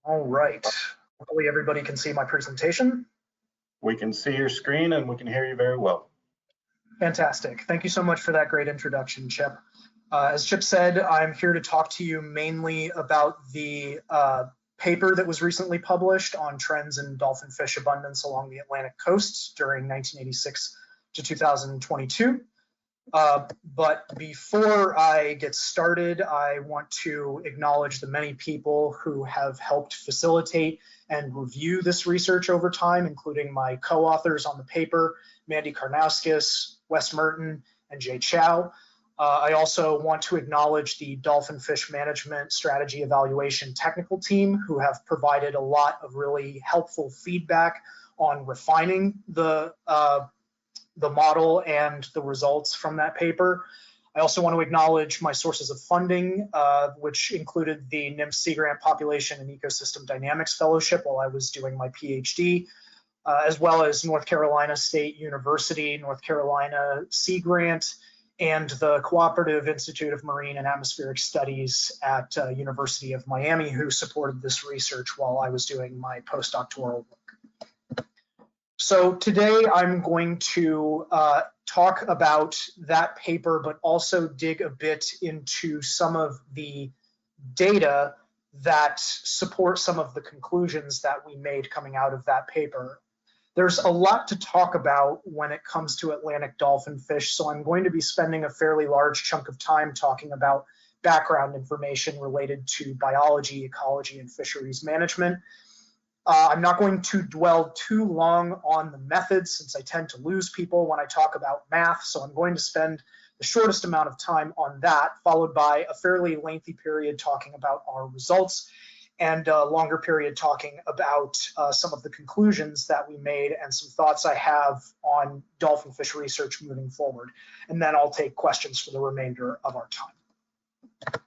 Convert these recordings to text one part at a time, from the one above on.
All right. Hopefully everybody can see my presentation. We can see your screen and we can hear you very well. Fantastic. Thank you so much for that great introduction, Chip. As Chip said, I'm here to talk to you mainly about the paper that was recently published on trends in dolphin fish abundance along the Atlantic coast during 1986 to 2022. But before I get started, I want to acknowledge the many people who have helped facilitate and review this research over time, including my co-authors on the paper, Mandy Karnauskas, Wes Merton, and Jay Chow. I also want to acknowledge the Dolphin Fish Management Strategy Evaluation Technical Team, who have provided a lot of really helpful feedback on refining the model and the results from that paper. I also want to acknowledge my sources of funding, which included the NIMS Sea Grant Population and Ecosystem Dynamics Fellowship while I was doing my PhD, as well as North Carolina State University, North Carolina Sea Grant, and the Cooperative Institute of Marine and Atmospheric Studies at University of Miami, who supported this research while I was doing my postdoctoral work. So today I'm going to talk about that paper, but also dig a bit into some of the data that support some of the conclusions that we made coming out of that paper. There's a lot to talk about when it comes to Atlantic dolphin fish, so I'm going to be spending a fairly large chunk of time talking about background information related to biology, ecology, and fisheries management. I'm not going to dwell too long on the methods since I tend to lose people when I talk about math, so I'm going to spend the shortest amount of time on that, followed by a fairly lengthy period talking about our results, and a longer period talking about some of the conclusions that we made and some thoughts I have on dolphin fish research moving forward. And then I'll take questions for the remainder of our time.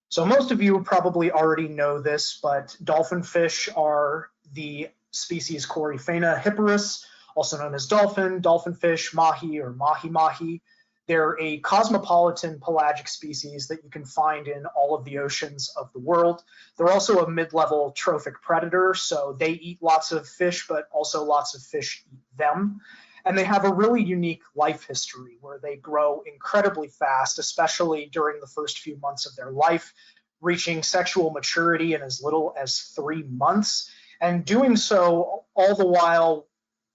So most of you probably already know this, but dolphin fish are the species Coryphena hipparus, also known as dolphin, dolphin fish, mahi, or mahi-mahi. They're a cosmopolitan pelagic species that you can find in all of the oceans of the world. They're also a mid-level trophic predator, so they eat lots of fish, but also lots of fish eat them. And they have a really unique life history where they grow incredibly fast, especially during the first few months of their life, reaching sexual maturity in as little as 3 months, and doing so all the while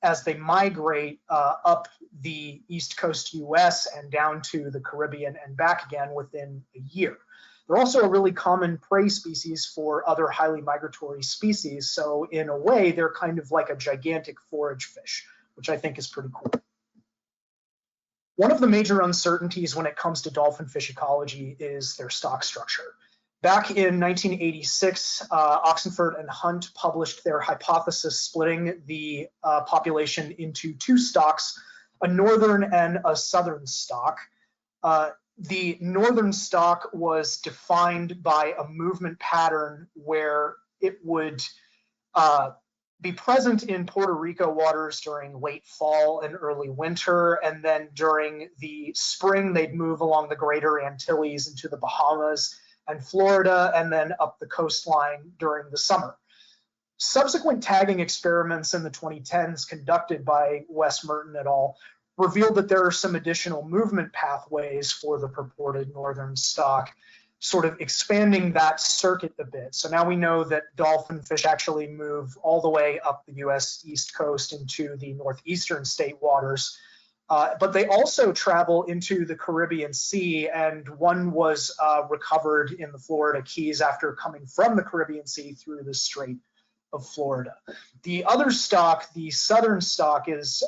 as they migrate up the East Coast US and down to the Caribbean and back again within a year. They're also a really common prey species for other highly migratory species. So in a way, they're kind of like a gigantic forage fish, which I think is pretty cool. One of the major uncertainties when it comes to dolphin fish ecology is their stock structure. Back in 1986, Oxenford and Hunt published their hypothesis splitting the population into 2 stocks, a northern and a southern stock. The northern stock was defined by a movement pattern where it would be present in Puerto Rico waters during late fall and early winter, and then during the spring they'd move along the Greater Antilles into the Bahamas and Florida, and then up the coastline during the summer. Subsequent tagging experiments in the 2010s conducted by Wes Merton et al. Revealed that there are some additional movement pathways for the purported northern stock, sort of expanding that circuit a bit. So now we know that dolphin fish actually move all the way up the US East Coast into the northeastern state waters, but they also travel into the Caribbean Sea, and one was recovered in the Florida Keys after coming from the Caribbean Sea through the Strait of Florida. The other stock, the southern stock, is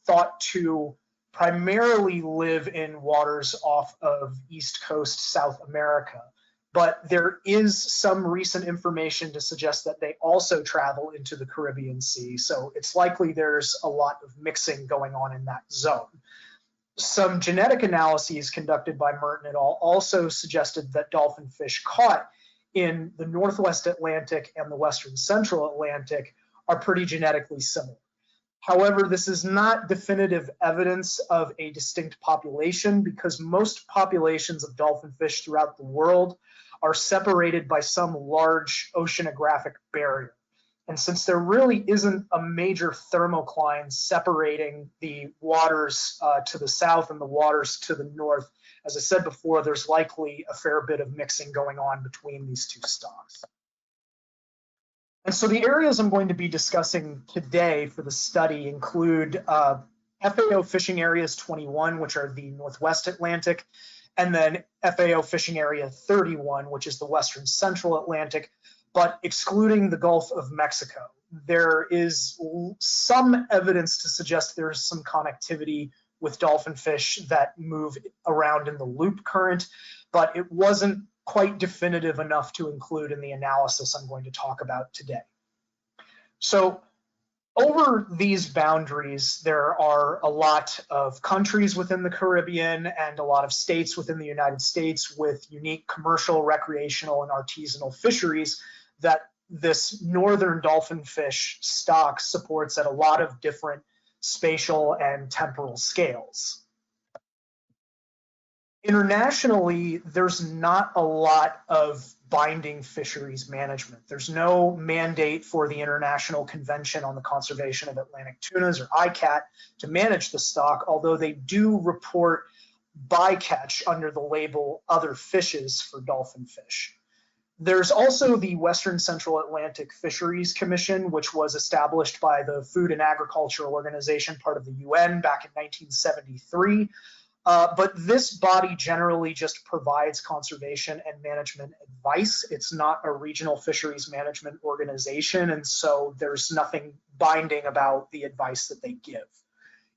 thought to primarily live in waters off of East Coast South America, but there is some recent information to suggest that they also travel into the Caribbean Sea, so it's likely there's a lot of mixing going on in that zone. Some genetic analyses conducted by Merton et al. Also suggested that dolphin fish caught in the Northwest Atlantic and the Western Central Atlantic are pretty genetically similar. However, this is not definitive evidence of a distinct population because most populations of dolphin fish throughout the world are separated by some large oceanographic barrier. And since there really isn't a major thermocline separating the waters to the south and the waters to the north, as I said before, there's likely a fair bit of mixing going on between these two stocks. And so the areas I'm going to be discussing today for the study include FAO Fishing Areas 21, which are the Northwest Atlantic, and then FAO Fishing Area 31, which is the Western Central Atlantic, but excluding the Gulf of Mexico. There is some evidence to suggest there's some connectivity with dolphin fish that move around in the loop current, but it wasn't quite definitive enough to include in the analysis I'm going to talk about today. So over these boundaries, there are a lot of countries within the Caribbean and a lot of states within the United States with unique commercial, recreational, and artisanal fisheries that this northern dolphin fish stock supports at a lot of different spatial and temporal scales. Internationally, there's not a lot of binding fisheries management. There's no mandate for the International Convention on the Conservation of Atlantic Tunas, or ICAT, to manage the stock, although they do report bycatch under the label other fishes for dolphin fish. There's also the Western Central Atlantic Fisheries Commission, which was established by the Food and Agriculture Organization, part of the UN, back in 1973. But this body generally just provides conservation and management advice. It's not a regional fisheries management organization, and so there's nothing binding about the advice that they give.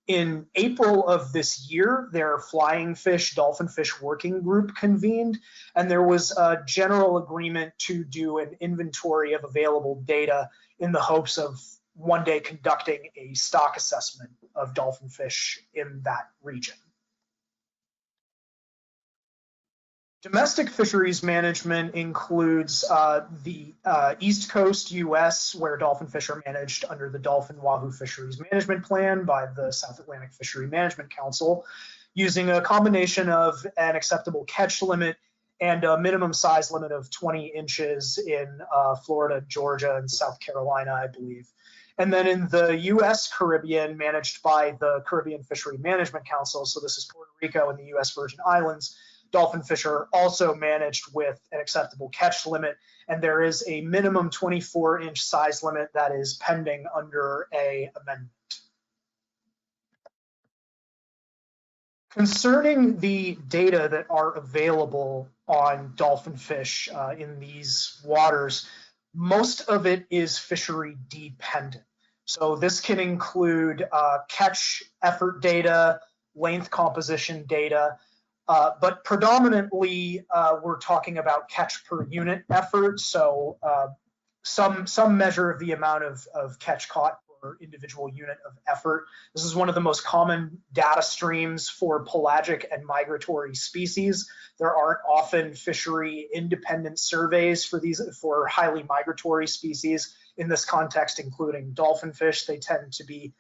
In April of this year, their Flying Fish Dolphin Fish Working Group convened, and there was a general agreement to do an inventory of available data in the hopes of one day conducting a stock assessment of dolphin fish in that region. Domestic fisheries management includes the East Coast US, where dolphin fish are managed under the Dolphin Wahoo Fisheries Management Plan by the South Atlantic Fishery Management Council, using a combination of an acceptable catch limit and a minimum size limit of 20 inches in Florida, Georgia, and South Carolina, I believe. And then in the US Caribbean, managed by the Caribbean Fishery Management Council, so this is Puerto Rico and the US Virgin Islands, dolphin fish are also managed with an acceptable catch limit, and there is a minimum 24-inch size limit that is pending under an amendment. Concerning the data that are available on dolphin fish in these waters, most of it is fishery dependent. So this can include catch effort data, length composition data, but predominantly, we're talking about catch per unit effort. So some measure of the amount of catch caught per individual unit of effort. This is one of the most common data streams for pelagic and migratory species. There aren't often fishery independent surveys for highly migratory species. In this context, including dolphin fish, they tend to be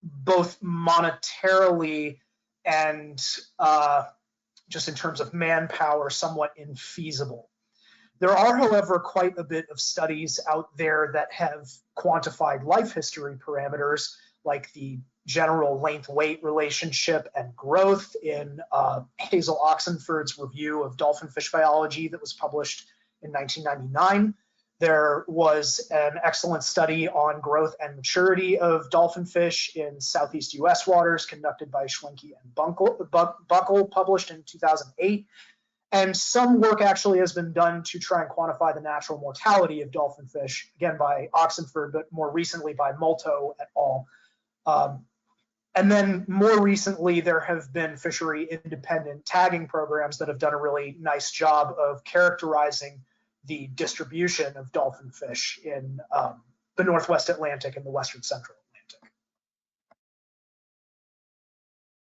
both monetarily and just in terms of manpower, somewhat infeasible. There are, however, quite a bit of studies out there that have quantified life history parameters, like the general length-weight relationship and growth in Hazel Oxenford's review of dolphin fish biology that was published in 1999. There was an excellent study on growth and maturity of dolphin fish in Southeast US waters conducted by Schwenke and Buckle, published in 2008. And some work actually has been done to try and quantify the natural mortality of dolphin fish, again by Oxenford, but more recently by Molto et al. And then more recently, there have been fishery independent tagging programs that have done a really nice job of characterizing the distribution of dolphin fish in the Northwest Atlantic and the Western Central Atlantic.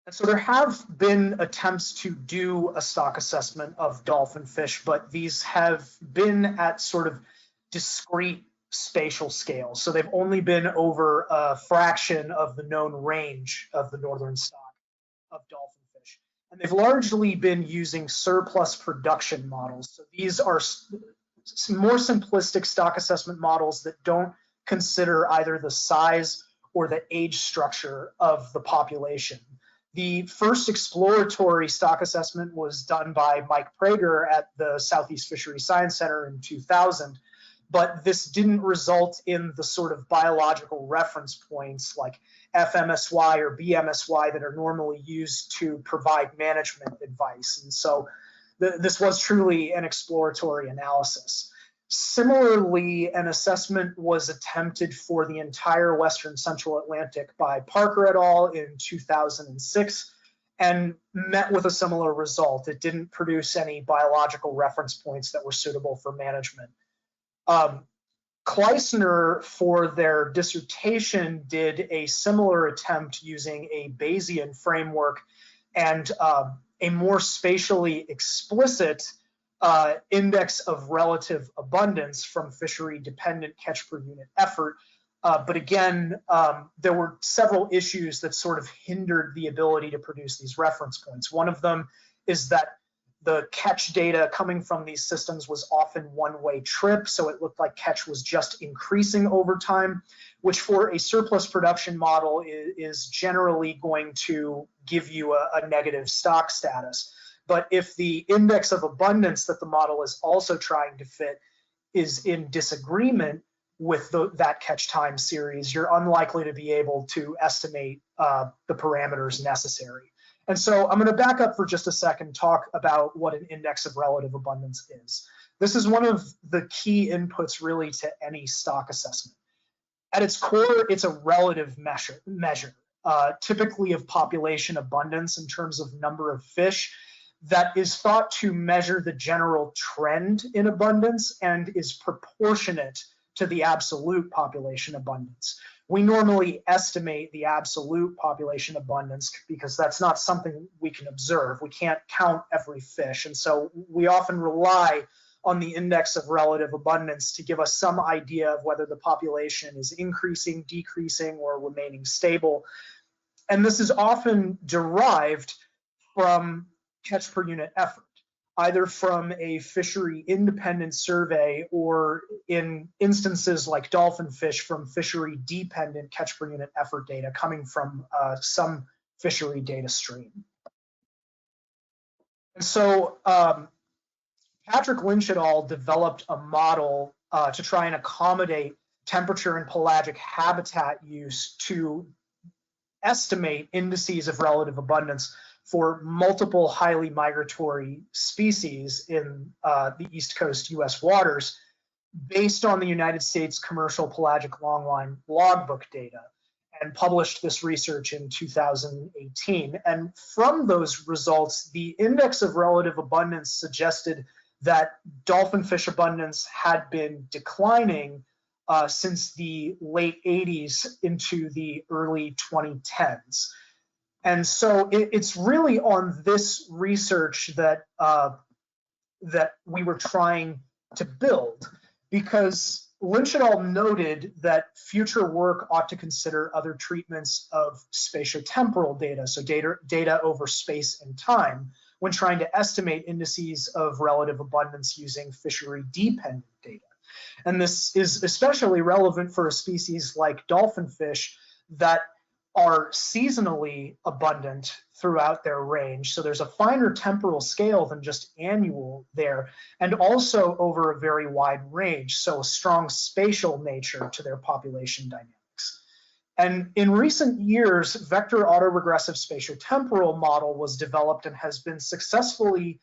And so there have been attempts to do a stock assessment of dolphin fish, but these have been at sort of discrete spatial scales. So they've only been over a fraction of the known range of the northern stock of dolphin fish. And they've largely been using surplus production models. So these are more simplistic stock assessment models that don't consider either the size or the age structure of the population. The first exploratory stock assessment was done by Mike Prager at the Southeast Fisheries Science Center in 2000, but this didn't result in the sort of biological reference points like FMSY or BMSY that are normally used to provide management advice. And so this was truly an exploratory analysis. Similarly, an assessment was attempted for the entire Western Central Atlantic by Parker et al. In 2006 and met with a similar result. It didn't produce any biological reference points that were suitable for management. Kleisner, for their dissertation, did a similar attempt using a Bayesian framework and a more spatially explicit index of relative abundance from fishery-dependent catch per unit effort. But again, there were several issues that sort of hindered the ability to produce these reference points. One of them is that the catch data coming from these systems was often one-way trip, so it looked like catch was just increasing over time, which for a surplus production model is generally going to give you a negative stock status. But if the index of abundance that the model is also trying to fit is in disagreement with that catch time series, you're unlikely to be able to estimate the parameters necessary. And so I'm going to back up for just a second, talk about what an index of relative abundance is. This is one of the key inputs really to any stock assessment. At its core, it's a relative measure, typically of population abundance in terms of number of fish, that is thought to measure the general trend in abundance and is proportionate to the absolute population abundance. We normally estimate the absolute population abundance because that's not something we can observe. We can't count every fish. And so we often rely on the index of relative abundance to give us some idea of whether the population is increasing, decreasing, or remaining stable. And this is often derived from catch per unit effort, either from a fishery independent survey or in instances like dolphin fish from fishery dependent catch per unit effort data coming from some fishery data stream. And so Patrick Lynch et al. Developed a model to try and accommodate temperature and pelagic habitat use to estimate indices of relative abundance for multiple highly migratory species in the East Coast US waters based on the United States commercial pelagic longline logbook data, and published this research in 2018. And from those results, the index of relative abundance suggested that dolphin fish abundance had been declining since the late 80s into the early 2010s. And so it's really on this research that that we were trying to build, because Lynch et al. Noted that future work ought to consider other treatments of spatiotemporal data, so data over space and time, when trying to estimate indices of relative abundance using fishery-dependent data. And this is especially relevant for a species like dolphin fish that are seasonally abundant throughout their range. So there's a finer temporal scale than just annual there, and also over a very wide range, so a strong spatial nature to their population dynamics. And in recent years, vector autoregressive spatiotemporal model was developed and has been successfully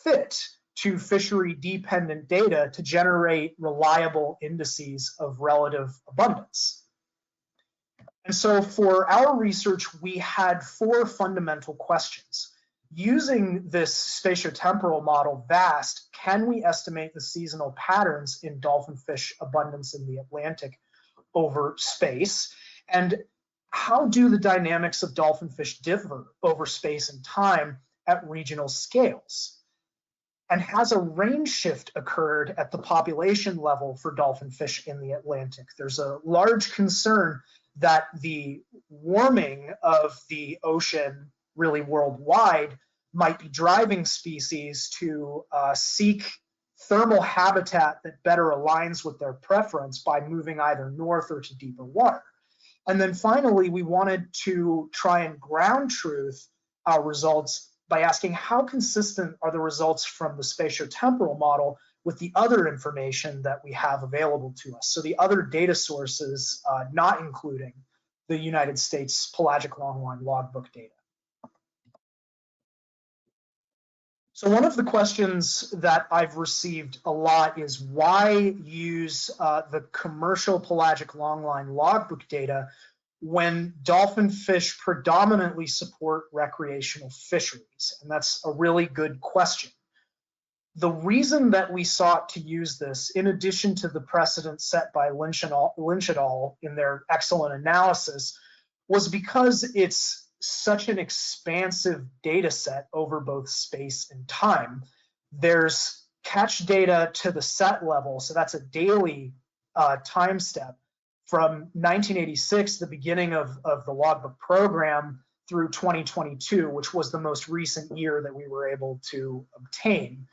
fit to fishery-dependent data to generate reliable indices of relative abundance. And so for our research, we had 4 fundamental questions. Using this spatiotemporal model, VAST, can we estimate the seasonal patterns in dolphin fish abundance in the Atlantic over space? And how do the dynamics of dolphin fish differ over space and time at regional scales? And has a range shift occurred at the population level for dolphin fish in the Atlantic? There's a large concern that the warming of the ocean really worldwide might be driving species to seek thermal habitat that better aligns with their preference by moving either north or to deeper water. And then finally, we wanted to try and ground truth our results by asking how consistent are the results from the spatiotemporal model with the other information that we have available to us. So the other data sources, not including the United States pelagic longline logbook data. So one of the questions that I've received a lot is why use the commercial pelagic longline logbook data when dolphin fish predominantly support recreational fisheries? And that's a really good question. The reason that we sought to use this, in addition to the precedent set by Lynch et al. In their excellent analysis, was because it's such an expansive data set over both space and time. There's catch data to the set level, so that's a daily time step from 1986, the beginning of the logbook program, through 2022, which was the most recent year that we were able to obtain.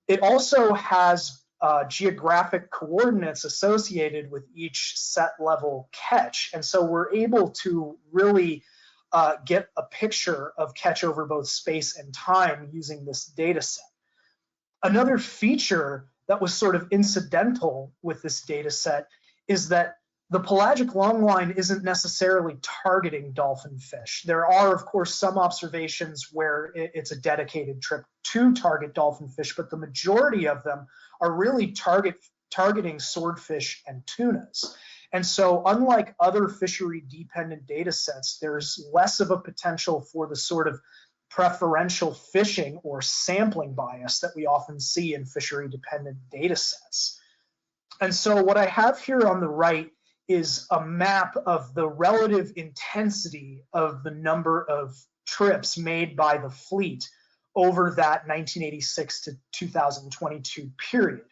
It also has geographic coordinates associated with each set level catch, and so we're able to really get a picture of catch over both space and time using this data set. Another feature that was sort of incidental with this data set is that the pelagic longline isn't necessarily targeting dolphin fish. There are, of course, some observations where it's a dedicated trip to target dolphin fish, but the majority of them are really targeting swordfish and tunas. And so unlike other fishery-dependent data sets, there's less of a potential for the sort of preferential fishing or sampling bias that we often see in fishery-dependent data sets. And so what I have here on the right is a map of the relative intensity of the number of trips made by the fleet over that 1986 to 2022 period.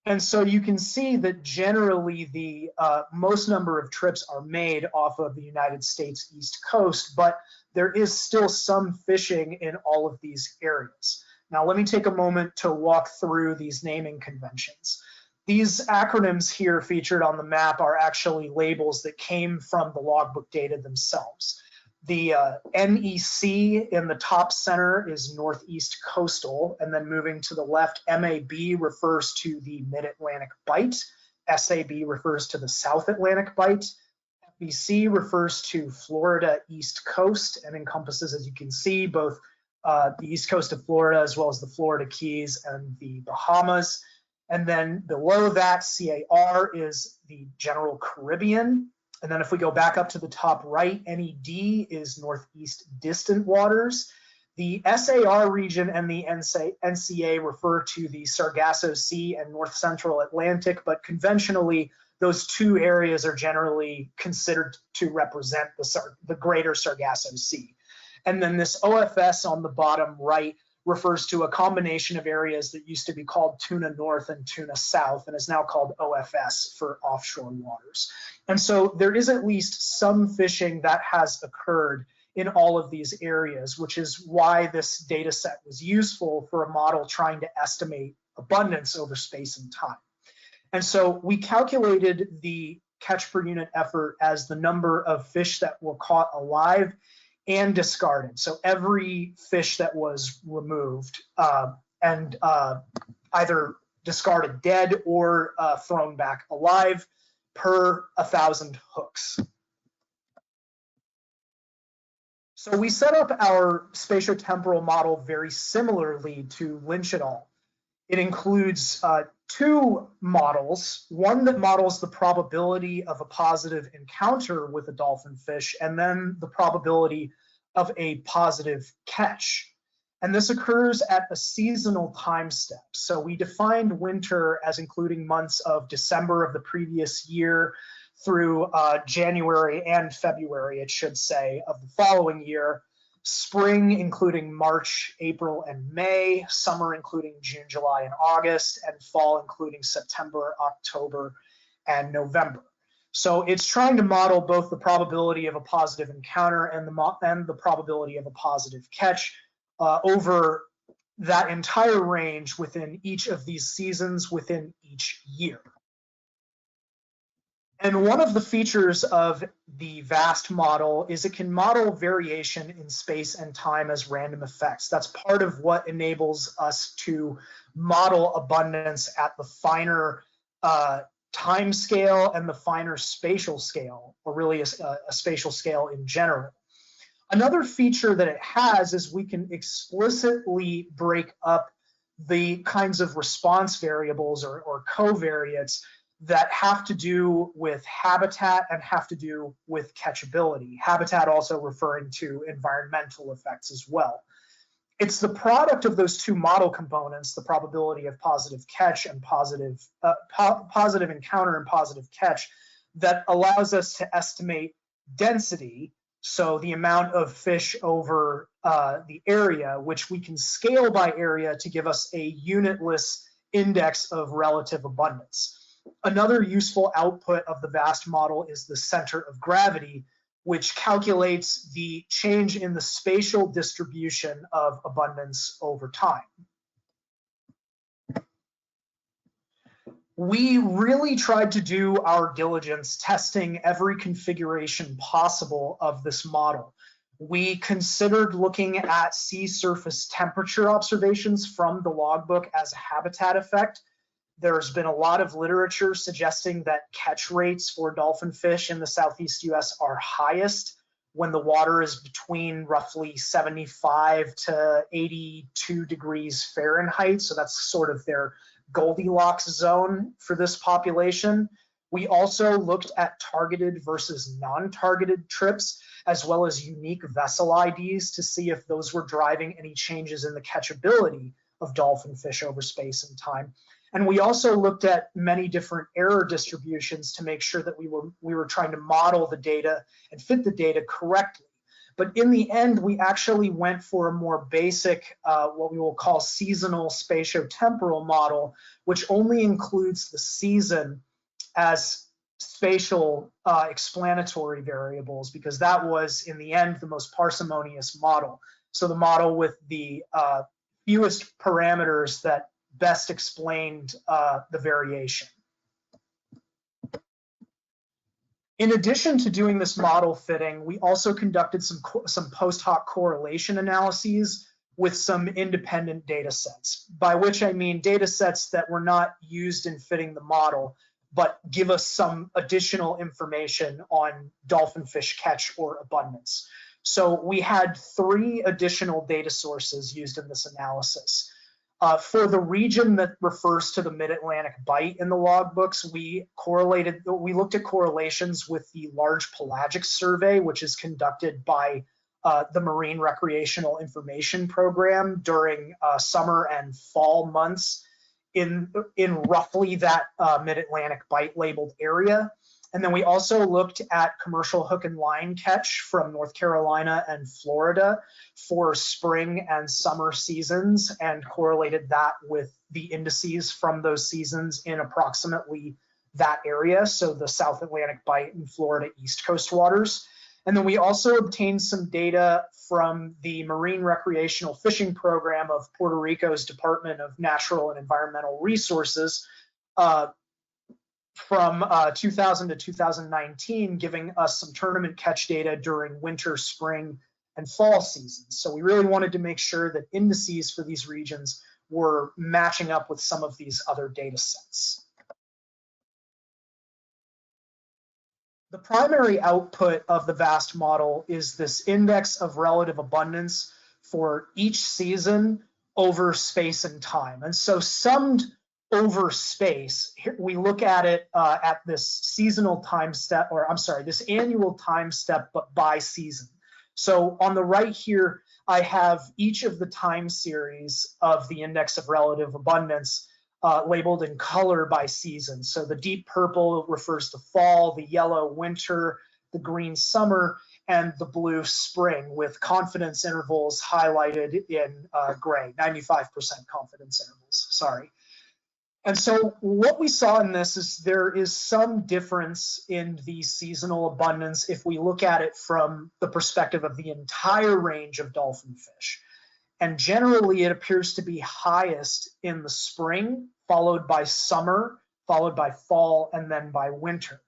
And so you can see that generally the most number of trips are made off of the United States East Coast, but there is still some fishing in all of these areas. Now, let me take a moment to walk through these naming conventions. These acronyms here featured on the map are actually labels that came from the logbook data themselves. The NEC in the top center is Northeast Coastal, and then moving to the left, MAB refers to the Mid-Atlantic Bight, SAB refers to the South Atlantic Bight, FBC refers to Florida East Coast and encompasses, as you can see, both the east coast of Florida as well as the Florida Keys and the Bahamas. And then below that, CAR is the general Caribbean. And then if we go back up to the top right, NED is Northeast Distant Waters. The SAR region and the NCA refer to the Sargasso Sea and North Central Atlantic, but conventionally, those two areas are generally considered to represent the greater Sargasso Sea. And then this OFS on the bottom right refers to a combination of areas that used to be called Tuna North and Tuna South and is now called OFS for offshore waters. And so there is at least some fishing that has occurred in all of these areas, which is why this data set was useful for a model trying to estimate abundance over space and time. And so we calculated the catch per unit effort as the number of fish that were caught alive and discarded. So every fish that was removed and either discarded dead or thrown back alive per 1,000 hooks. So we set up our spatiotemporal model very similarly to Lynch et al. It includes two models, one that models the probability of a positive encounter with a dolphin fish, and then the probability of a positive catch. And this occurs at a seasonal time step. So we defined winter as including months of December of the previous year through January and February, it should say, of the following year, spring including March, April, and May, summer including June, July, and August, and fall including September, October, and November. So it's trying to model both the probability of a positive encounter and the probability of a positive catch over that entire range within each of these seasons within each year. And one of the features of the VAST model is it can model variation in space and time as random effects. That's part of what enables us to model abundance at the finer time scale and the finer spatial scale, or really a spatial scale in general. Another feature that it has is we can explicitly break up the kinds of response variables or covariates that have to do with habitat and have to do with catchability. Habitat also referring to environmental effects as well. It's the product of those two model components, the probability of positive catch and positive encounter and positive catch, that allows us to estimate density, so the amount of fish over the area, which we can scale by area to give us a unitless index of relative abundance. Another useful output of the VAST model is the center of gravity, which calculates the change in the spatial distribution of abundance over time. We really tried to do our diligence testing every configuration possible of this model. We considered looking at sea surface temperature observations from the logbook as a habitat effect. There's been a lot of literature suggesting that catch rates for dolphin fish in the Southeast US are highest when the water is between roughly 75 to 82 degrees Fahrenheit. So that's sort of their Goldilocks zone for this population. We also looked at targeted versus non-targeted trips, as well as unique vessel IDs to see if those were driving any changes in the catchability of dolphin fish over space and time. And we also looked at many different error distributions to make sure that we were trying to model the data and fit the data correctly. But in the end, we actually went for a more basic, what we will call seasonal spatiotemporal model, which only includes the season as spatial explanatory variables, because that was, in the end, the most parsimonious model. So the model with the fewest parameters that best explained the variation. In addition to doing this model fitting, we also conducted some post hoc correlation analyses with some independent data sets, by which I mean data sets that were not used in fitting the model, but give us some additional information on dolphin fish catch or abundance. So we had 3 additional data sources used in this analysis. For the region that refers to the Mid-Atlantic Bight in the logbooks, we looked at correlations with the Large Pelagic Survey, which is conducted by the Marine Recreational Information Program during summer and fall months in roughly that Mid-Atlantic Bight labeled area. And then we also looked at commercial hook and line catch from North Carolina and Florida for spring and summer seasons and correlated that with the indices from those seasons in approximately that area, so the South Atlantic Bight and Florida East Coast waters. And then we also obtained some data from the Marine Recreational Fishing Program of Puerto Rico's Department of Natural and Environmental Resources, from 2000 to 2019, giving us some tournament catch data during winter, spring, and fall seasons. So we really wanted to make sure that indices for these regions were matching up with some of these other data sets. The primary output of the VAST model is this index of relative abundance for each season over space and time. And so summed over space, we look at it at this seasonal time step, or I'm sorry, this annual time step, but by season. So on the right here, I have each of the time series of the index of relative abundance labeled in color by season. So the deep purple refers to fall, the yellow winter, the green summer, and the blue spring, with confidence intervals highlighted in gray, 95% confidence intervals, sorry. And so what we saw in this is there is some difference in the seasonal abundance if we look at it from the perspective of the entire range of dolphin fish. And generally, it appears to be highest in the spring, followed by summer, followed by fall, and then by winter.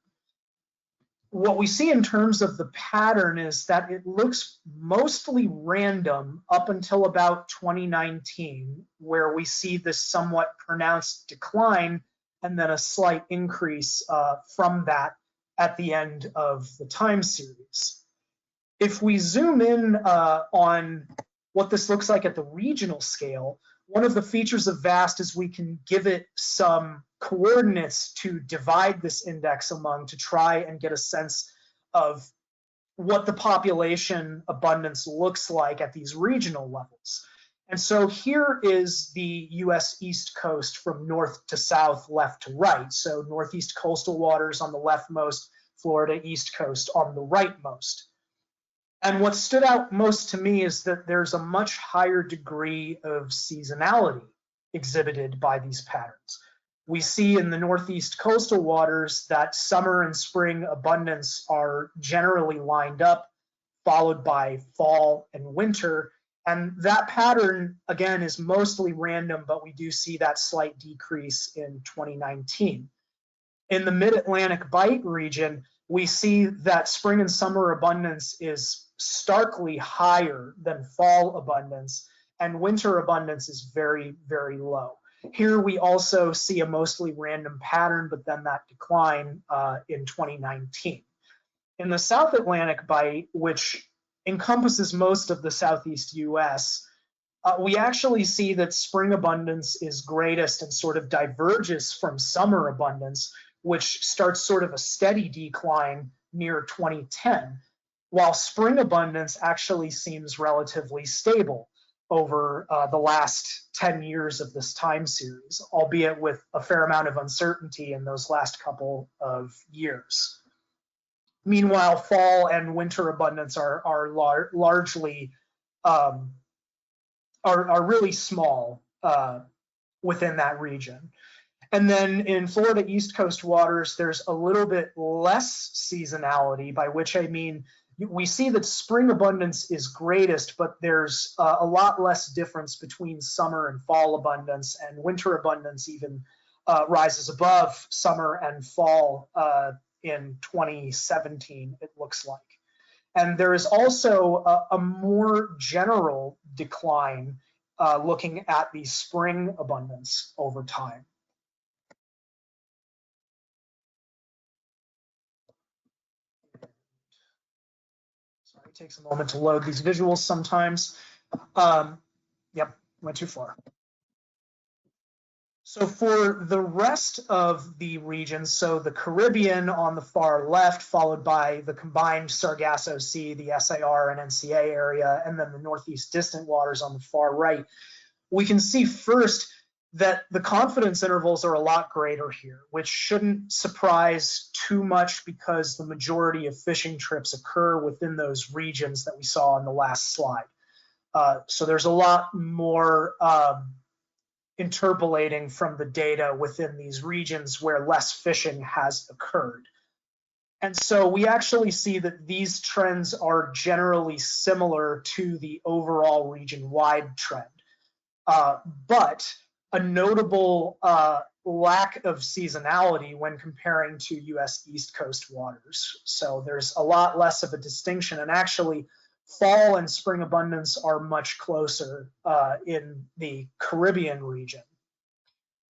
What we see in terms of the pattern is that it looks mostly random up until about 2019, where we see this somewhat pronounced decline and then a slight increase from that at the end of the time series. If we zoom in on what this looks like at the regional scale, one of the features of VAST is we can give it some coordinates to divide this index among to try and get a sense of what the population abundance looks like at these regional levels. And so here is the US East Coast from north to south, left to right. So Northeast coastal waters on the leftmost, Florida East Coast on the rightmost. And what stood out most to me is that there's a much higher degree of seasonality exhibited by these patterns. We see in the Northeast coastal waters that summer and spring abundance are generally lined up, followed by fall and winter. And that pattern, again, is mostly random, but we do see that slight decrease in 2019. In the Mid-Atlantic Bight region, we see that spring and summer abundance is starkly higher than fall abundance, and winter abundance is very, very low. Here we also see a mostly random pattern, but then that decline in 2019. In the South Atlantic Bight, which encompasses most of the Southeast US, we actually see that spring abundance is greatest and sort of diverges from summer abundance, which starts sort of a steady decline near 2010, while spring abundance actually seems relatively stable over the last 10 years of this time series, albeit with a fair amount of uncertainty in those last couple of years. Meanwhile, fall and winter abundance are largely are really small within that region. And then in Florida East Coast waters, there's a little bit less seasonality, by which I mean we see that spring abundance is greatest, but there's a lot less difference between summer and fall abundance, and winter abundance even rises above summer and fall in 2017, it looks like. And there is also a more general decline looking at the spring abundance over time. Sorry, it takes a moment to load these visuals sometimes. Yep, went too far. So for the rest of the regions, so the Caribbean on the far left, followed by the combined Sargasso Sea, the SAR and NCA area, and then the Northeast distant waters on the far right, we can see first that the confidence intervals are a lot greater here, which shouldn't surprise too much because the majority of fishing trips occur within those regions that we saw in the last slide. So there's a lot more interpolating from the data within these regions where less fishing has occurred. And so we actually see that these trends are generally similar to the overall region-wide trend. But a notable lack of seasonality when comparing to US East Coast waters. So there's a lot less of a distinction, and actually fall and spring abundance are much closer in the Caribbean region.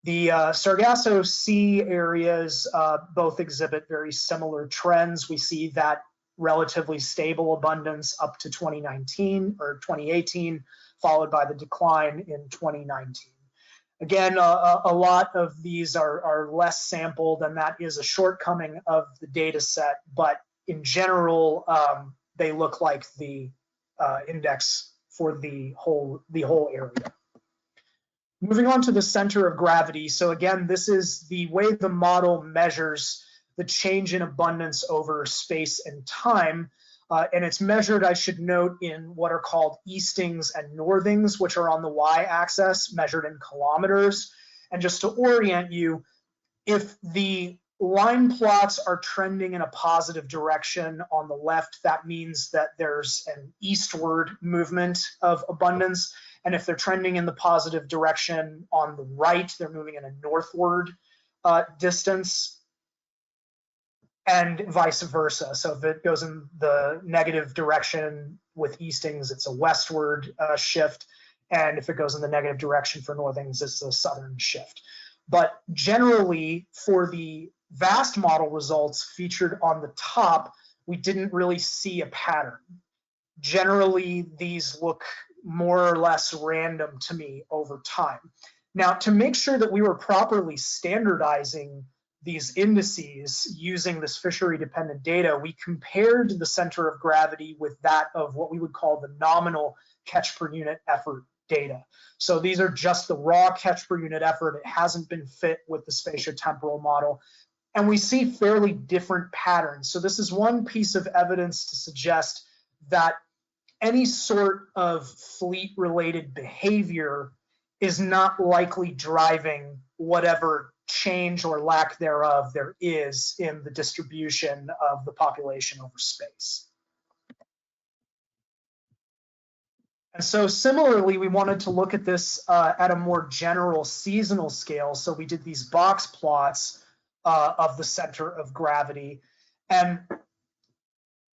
The Sargasso Sea areas both exhibit very similar trends. We see that relatively stable abundance up to 2019 or 2018, followed by the decline in 2019. Again, a lot of these are less sampled, and that is a shortcoming of the data set, but in general, they look like the index for the whole area. Moving on to the center of gravity. So again, this is the way the model measures the change in abundance over space and time. And it's measured, I should note, in what are called eastings and northings, which are on the y-axis, measured in kilometers. And just to orient you, if the line plots are trending in a positive direction on the left, that means that there's an eastward movement of abundance. And if they're trending in the positive direction on the right, they're moving in a northward distance, and vice versa. So if it goes in the negative direction with eastings, it's a westward shift. And if it goes in the negative direction for northings, it's a southern shift. But generally, for the vast model results featured on the top, we didn't really see a pattern. Generally, these look more or less random to me over time. Now, to make sure that we were properly standardizing these indices using this fishery-dependent data, we compared the center of gravity with that of what we would call the nominal catch per unit effort data. So these are just the raw catch per unit effort. It hasn't been fit with the spatiotemporal model. And we see fairly different patterns. So this is one piece of evidence to suggest that any sort of fleet-related behavior is not likely driving whatever change or lack thereof there is in the distribution of the population over space. And so similarly, we wanted to look at this at a more general seasonal scale. So we did these box plots of the center of gravity. And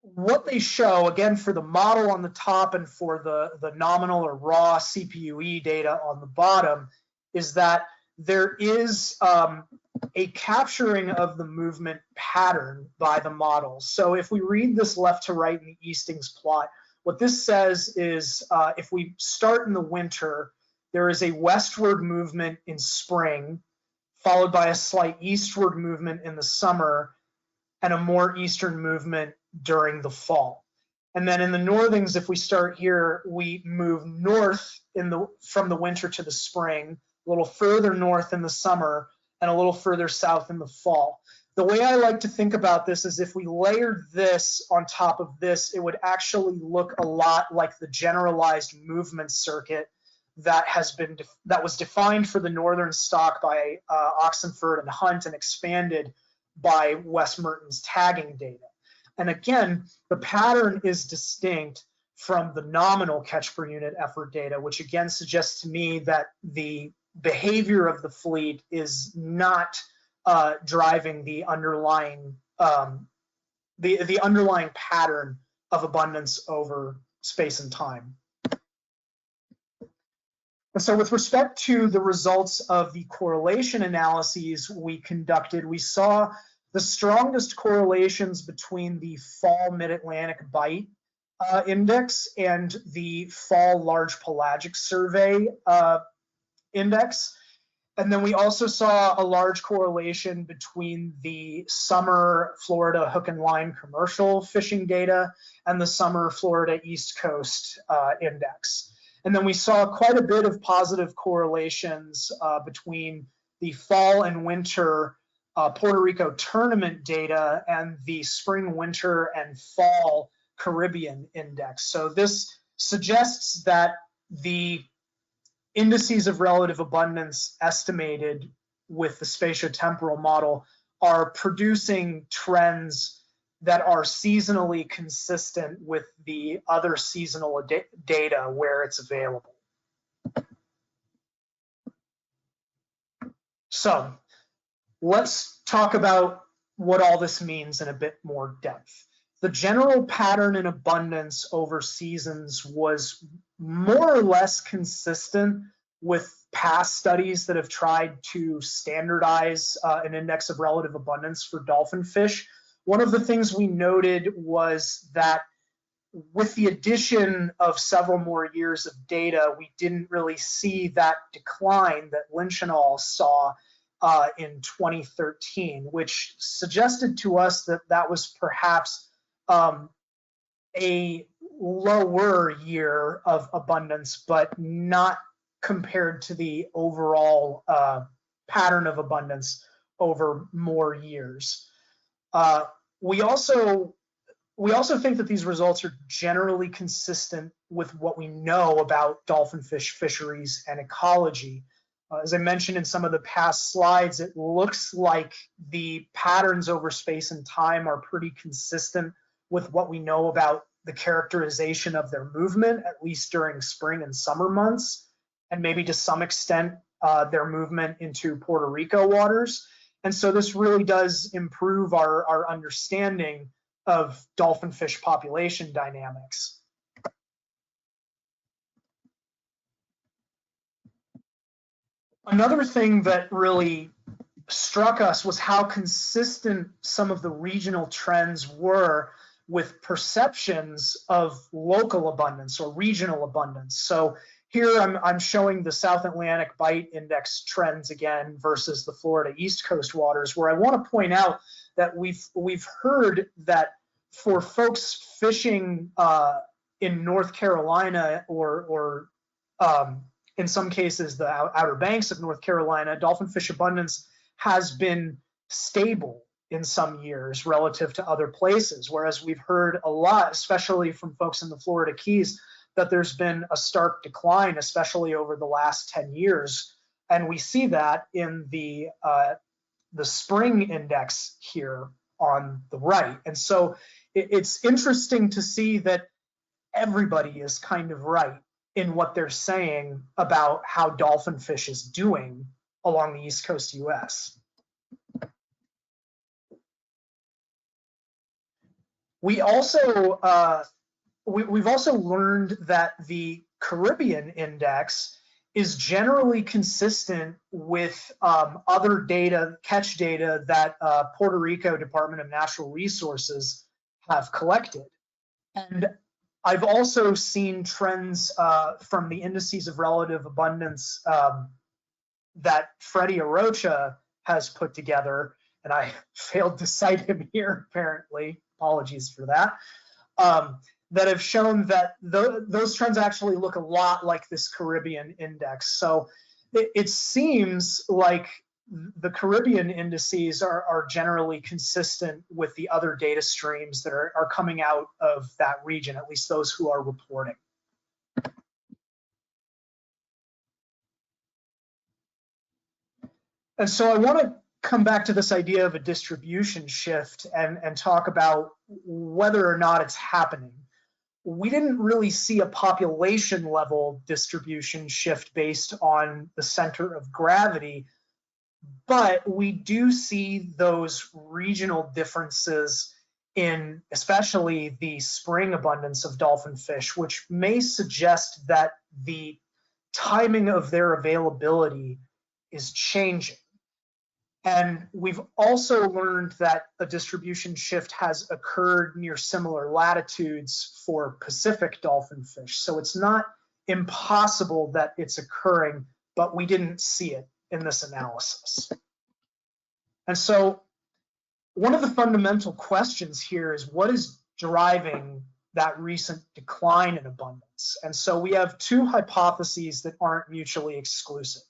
what they show, again, for the model on the top and for the nominal or raw CPUE data on the bottom, is that there is a capturing of the movement pattern by the model. So if we read this left to right in the eastings plot, what this says is if we start in the winter, there is a westward movement in spring, followed by a slight eastward movement in the summer, and a more eastern movement during the fall. And then in the northings, if we start here, we move north from the winter to the spring, a little further north in the summer, and a little further south in the fall. The way I like to think about this is if we layered this on top of this, it would actually look a lot like the generalized movement circuit that was defined for the northern stock by Oxenford and Hunt and expanded by Wes Merton's tagging data. And again, the pattern is distinct from the nominal catch per unit effort data, which again suggests to me that the behavior of the fleet is not driving the underlying the underlying pattern of abundance over space and time. And so with respect to the results of the correlation analyses we conducted, we saw the strongest correlations between the fall mid-Atlantic bite index and the fall large pelagic survey index. And then we also saw a large correlation between the summer Florida hook and line commercial fishing data and the summer Florida East Coast index. And then we saw quite a bit of positive correlations between the fall and winter Puerto Rico tournament data and the spring, winter, and fall Caribbean index. So this suggests that the indices of relative abundance estimated with the spatiotemporal model are producing trends that are seasonally consistent with the other seasonal data where it's available. So let's talk about what all this means in a bit more depth. The general pattern in abundance over seasons was more or less consistent with past studies that have tried to standardize an index of relative abundance for dolphin fish. One of the things we noted was that with the addition of several more years of data, we didn't really see that decline that Lynch and al. Saw in 2013, which suggested to us that that was perhaps a lower year of abundance, but not compared to the overall pattern of abundance over more years. We also think that these results are generally consistent with what we know about dolphin fish fisheries and ecology. As I mentioned in some of the past slides, it looks like the patterns over space and time are pretty consistent with what we know about the characterization of their movement, at least during spring and summer months. and maybe to some extent their movement into Puerto Rico waters. And so this really does improve our understanding of dolphin fish population dynamics. Another thing that really struck us was how consistent some of the regional trends were with perceptions of local abundance or regional abundance. So here I'm showing the South Atlantic Bite Index trends again versus the Florida East Coast waters, where I want to point out that we've heard that for folks fishing in North Carolina or in some cases the Outer Banks of North Carolina, dolphin fish abundance has been stable in some years relative to other places, whereas we've heard a lot, especially from folks in the Florida Keys, that there's been a stark decline, especially over the last 10 years. And we see that in the spring index here on the right. And so it's interesting to see that everybody is kind of right in what they're saying about how dolphin fish is doing along the East Coast US. We also we've also learned that the Caribbean index is generally consistent with other data, catch data that Puerto Rico Department of Natural Resources have collected. And I've also seen trends from the indices of relative abundance that Freddie Arocha has put together, and I failed to cite him here, apparently, apologies for that, that have shown that those trends actually look a lot like this Caribbean index. So it seems like the Caribbean indices are generally consistent with the other data streams that are coming out of that region, at least those who are reporting. And so I want to come back to this idea of a distribution shift and talk about whether or not it's happening. We didn't really see a population level distribution shift based on the center of gravity, but we do see those regional differences in especially the spring abundance of dolphin fish, which may suggest that the timing of their availability is changing. And we've also learned that a distribution shift has occurred near similar latitudes for Pacific dolphin fish. So it's not impossible that it's occurring, but we didn't see it in this analysis. And so one of the fundamental questions here is what is driving that recent decline in abundance? And so we have two hypotheses that aren't mutually exclusive.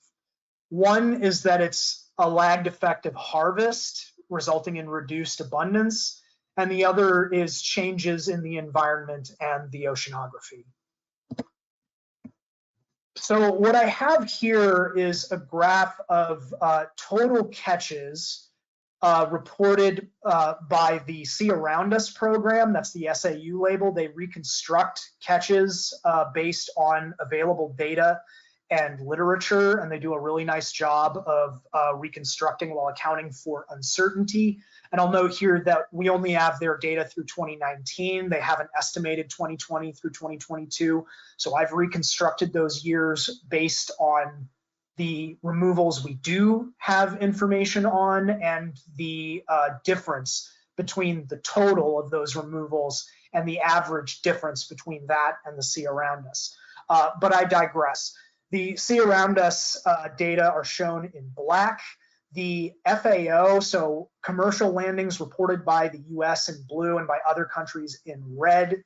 One is that it's a lagged effect of harvest resulting in reduced abundance, and the other is changes in the environment and the oceanography. So what I have here is a graph of total catches reported by the Sea Around Us program. That's the SAU label. They reconstruct catches based on available data and literature, and they do a really nice job of reconstructing while accounting for uncertainty. And I'll note here that we only have their data through 2019. They haven't estimated 2020 through 2022. So I've reconstructed those years based on the removals we do have information on and the difference between the total of those removals and the average difference between that and the Sea Around Us. But I digress. The Sea Around Us data are shown in black. The FAO, so commercial landings reported by the US in blue and by other countries in red,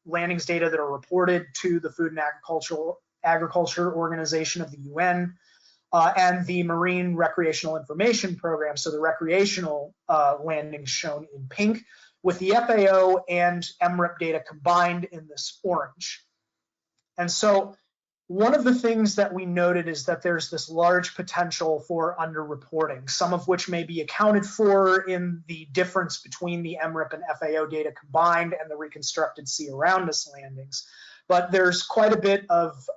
landings data that are reported to the Food and Agriculture Organization of the UN, and the Marine Recreational Information Program, so the recreational landings shown in pink, with the FAO and MRIP data combined in this orange. And so one of the things that we noted is that there's this large potential for underreporting, some of which may be accounted for in the difference between the MRIP and FAO data combined and the reconstructed Sea Around Us landings. But there's quite a bit of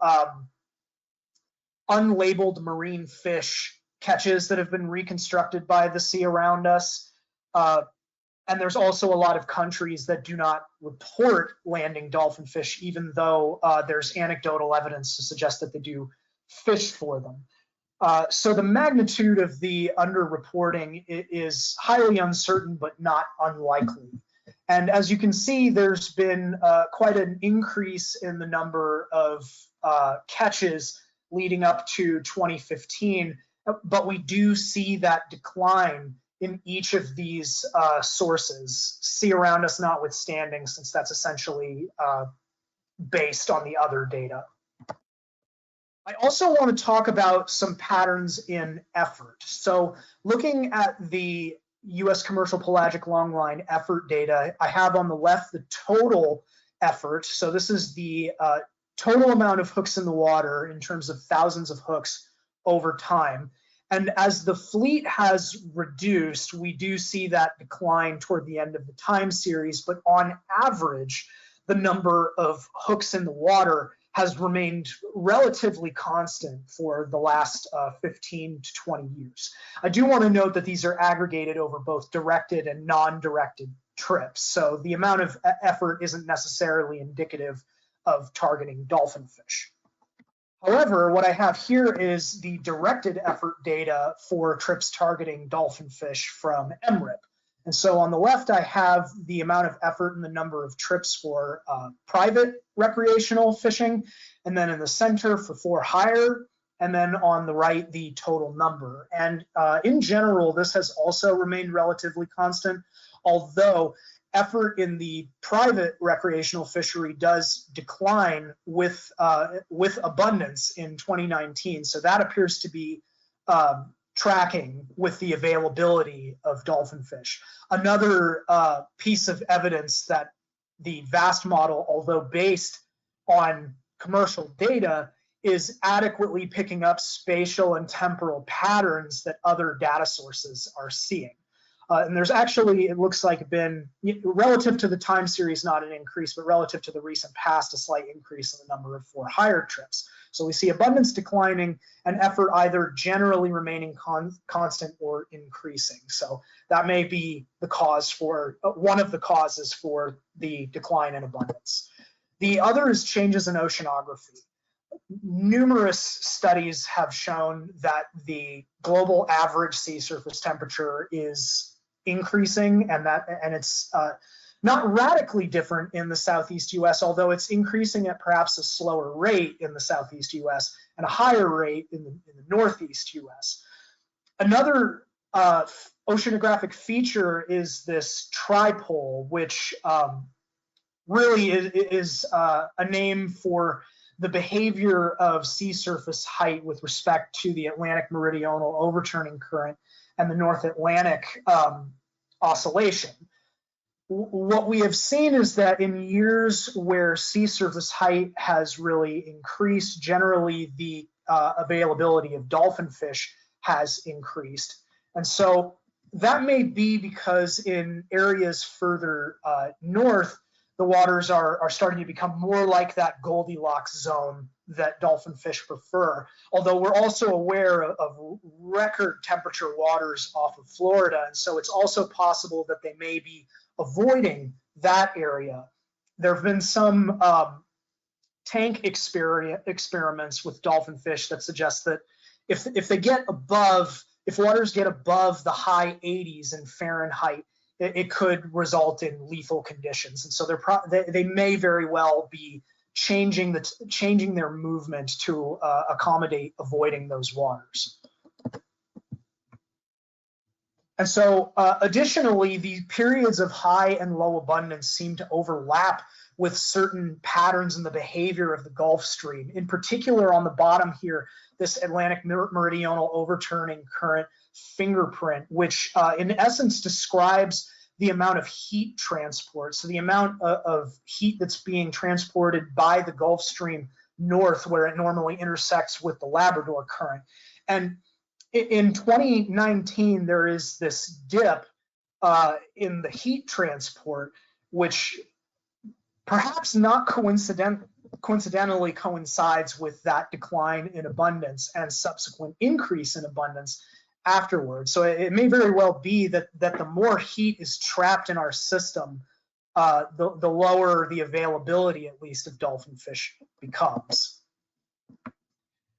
unlabeled marine fish catches that have been reconstructed by the sea around us. And there's also a lot of countries that do not report landing dolphin fish, even though there's anecdotal evidence to suggest that they do fish for them. So the magnitude of the underreporting is highly uncertain, but not unlikely. And as you can see, there's been quite an increase in the number of catches leading up to 2015, but we do see that decline in each of these sources, sea around us notwithstanding, since that's essentially based on the other data. I also want to talk about some patterns in effort. So looking at the US commercial pelagic longline effort data, I have on the left the total effort. So this is the total amount of hooks in the water in terms of thousands of hooks over time. And as the fleet has reduced, we do see that decline toward the end of the time series, but on average, the number of hooks in the water has remained relatively constant for the last 15 to 20 years. I do want to note that these are aggregated over both directed and non-directed trips. So the amount of effort isn't necessarily indicative of targeting dolphin fish. However, what I have here is the directed effort data for trips targeting dolphin fish from MRIP. And so on the left, I have the amount of effort and the number of trips for private recreational fishing, and then in the center for hire, and then on the right, the total number. And in general, this has also remained relatively constant, although effort in the private recreational fishery does decline with abundance in 2019. So that appears to be tracking with the availability of dolphin fish. Another piece of evidence that the VAST model, although based on commercial data, is adequately picking up spatial and temporal patterns that other data sources are seeing. And there's actually, it looks like, been, relative to the time series, not an increase, but relative to the recent past, a slight increase in the number of for-hire trips. So we see abundance declining and effort either generally remaining constant or increasing. So that may be the cause for, one of the causes for the decline in abundance. The other is changes in oceanography. Numerous studies have shown that the global average sea surface temperature is increasing, and it's not radically different in the Southeast US, although it's increasing at perhaps a slower rate in the Southeast US and a higher rate in the Northeast US. Another oceanographic feature is this tripole, which really is a name for the behavior of sea surface height with respect to the Atlantic meridional overturning current and the North Atlantic oscillation. What we have seen is that in years where sea surface height has really increased, generally the availability of dolphin fish has increased. And so that may be because in areas further north, the waters are starting to become more like that Goldilocks zone that dolphin fish prefer. Although we're also aware of record temperature waters off of Florida, and so it's also possible that they may be avoiding that area. There have been some tank experiments with dolphin fish that suggest that if waters get above the high 80s in Fahrenheit, it could result in lethal conditions. And so they may very well be changing their movement to accommodate avoiding those waters. And so additionally, the periods of high and low abundance seem to overlap with certain patterns in the behavior of the Gulf Stream. In particular, on the bottom here, this Atlantic meridional overturning current fingerprint, which in essence describes the amount of heat transport. So the amount of heat that's being transported by the Gulf Stream north, where it normally intersects with the Labrador current. And in 2019, there is this dip in the heat transport, which perhaps not coincidentally coincidentally coincides with that decline in abundance and subsequent increase in abundance afterwards. So it may very well be that the more heat is trapped in our system, the lower the availability, at least, of dolphin fish becomes.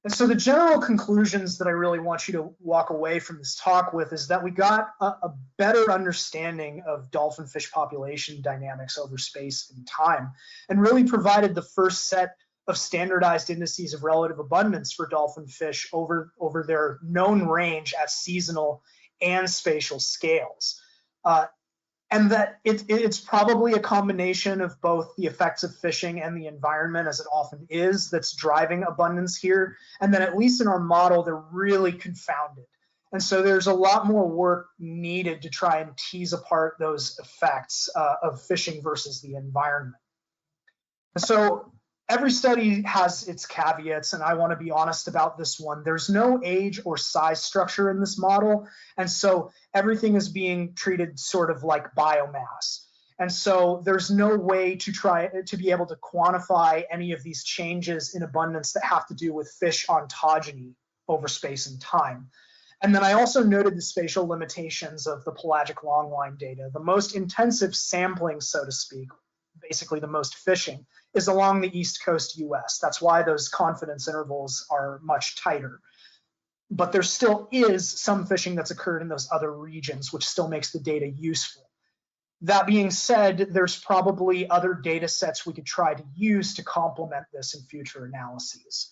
And so the general conclusions that I really want you to walk away from this talk with is that we got a better understanding of dolphin fish population dynamics over space and time, and really provided the first set of standardized indices of relative abundance for dolphin fish over their known range at seasonal and spatial scales. And that it's probably a combination of both the effects of fishing and the environment, as it often is, that's driving abundance here. And then at least in our model, they're really confounded. And so there's a lot more work needed to try and tease apart those effects of fishing versus the environment. So every study has its caveats, and I want to be honest about this one. There's no age or size structure in this model, and so everything is being treated sort of like biomass. And so there's no way to try to be able to quantify any of these changes in abundance that have to do with fish ontogeny over space and time. And then I also noted the spatial limitations of the pelagic longline data. The most intensive sampling, so to speak, basically the most fishing, is along the East Coast US. That's why those confidence intervals are much tighter. But there still is some fishing that's occurred in those other regions, which still makes the data useful. That being said, there's probably other data sets we could try to use to complement this in future analyses.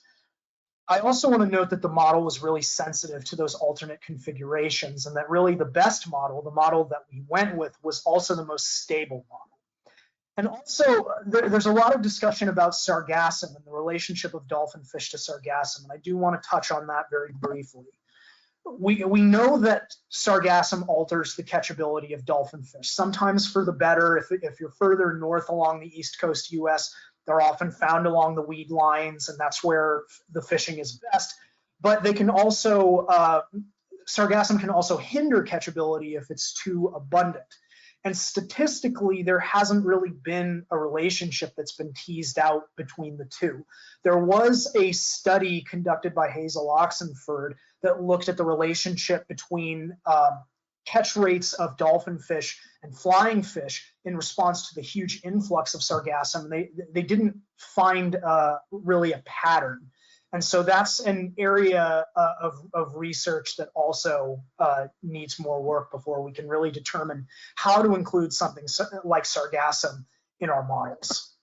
I also want to note that the model was really sensitive to those alternate configurations, and that really the best model, the model that we went with, was also the most stable model. And also, there's a lot of discussion about sargassum and the relationship of dolphin fish to sargassum, and I do want to touch on that very briefly. We know that sargassum alters the catchability of dolphin fish, sometimes for the better. If you're further north along the East Coast US, they're often found along the weed lines, and that's where the fishing is best. But they can also, sargassum can also hinder catchability if it's too abundant. And statistically, there hasn't really been a relationship that's been teased out between the two. There was a study conducted by Hazel Oxenford that looked at the relationship between catch rates of dolphin fish and flying fish in response to the huge influx of sargassum. They didn't find really a pattern. And so that's an area of research that also needs more work before we can really determine how to include something like sargassum in our models.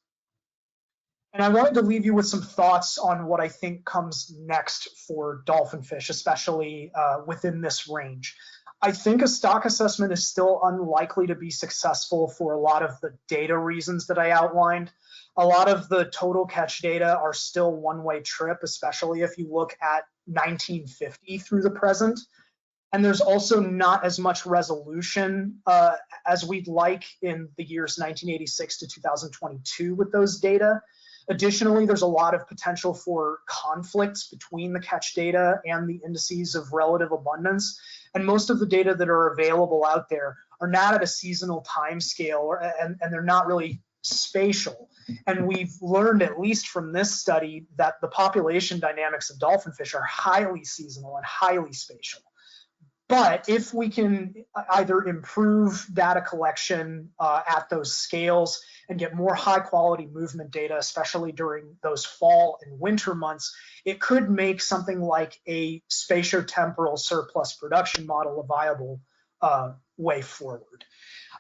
And I wanted to leave you with some thoughts on what I think comes next for dolphin fish, especially within this range. I think a stock assessment is still unlikely to be successful for a lot of the data reasons that I outlined. A lot of the total catch data are still one-way trip, especially if you look at 1950 through the present. And there's also not as much resolution as we'd like in the years 1986 to 2022 with those data. Additionally, there's a lot of potential for conflicts between the catch data and the indices of relative abundance. And most of the data that are available out there are not at a seasonal time scale, and they're not really spatial. And we've learned, at least from this study, that the population dynamics of dolphin fish are highly seasonal and highly spatial. But if we can either improve data collection at those scales and get more high quality movement data, especially during those fall and winter months, it could make something like a spatiotemporal surplus production model a viable way forward.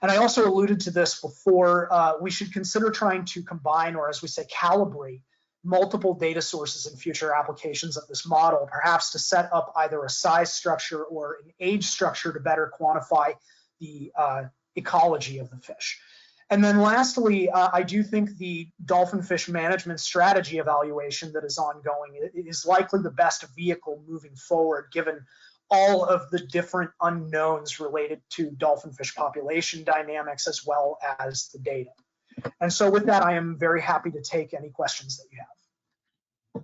And I also alluded to this before, we should consider trying to combine, or as we say, calibrate multiple data sources in future applications of this model, perhaps to set up either a size structure or an age structure to better quantify the ecology of the fish. And then lastly, I do think the dolphin fish management strategy evaluation that is ongoing is likely the best vehicle moving forward, given all of the different unknowns related to dolphin fish population dynamics as well as the data. And so with that, I am very happy to take any questions that you have.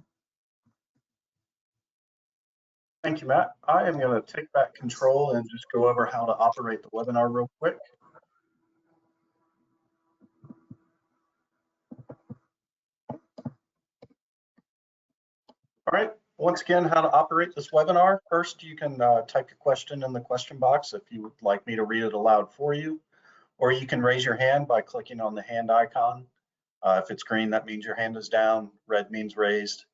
Thank you, Matt. I am going to take back control and just go over how to operate the webinar real quick. All right, once again, how to operate this webinar. First, you can type your question in the question box if you would like me to read it aloud for you, or you can raise your hand by clicking on the hand icon. If it's green, that means your hand is down, red means raised.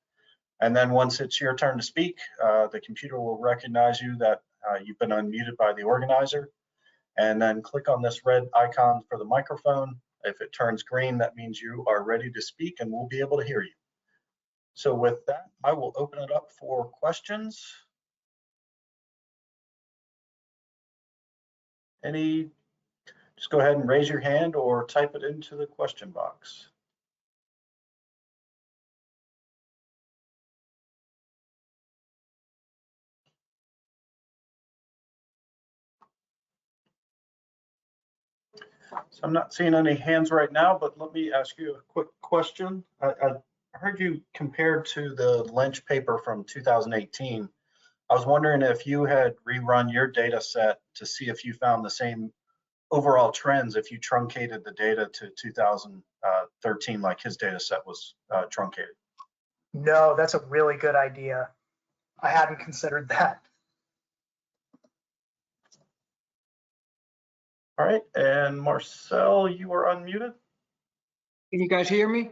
And then once it's your turn to speak, the computer will recognize you that you've been unmuted by the organizer, and then click on this red icon for the microphone. If it turns green, that means you are ready to speak and we'll be able to hear you. So with that, I will open it up for questions. Just go ahead and raise your hand or type it into the question box. So I'm not seeing any hands right now, but let me ask you a quick question. I heard you compared to the Lynch paper from 2018. I was wondering if you had rerun your data set to see if you found the same overall trends if you truncated the data to 2013 like his data set was truncated. No, that's a really good idea. I hadn't considered that. All right, and Marcel, you are unmuted. Can you guys hear me?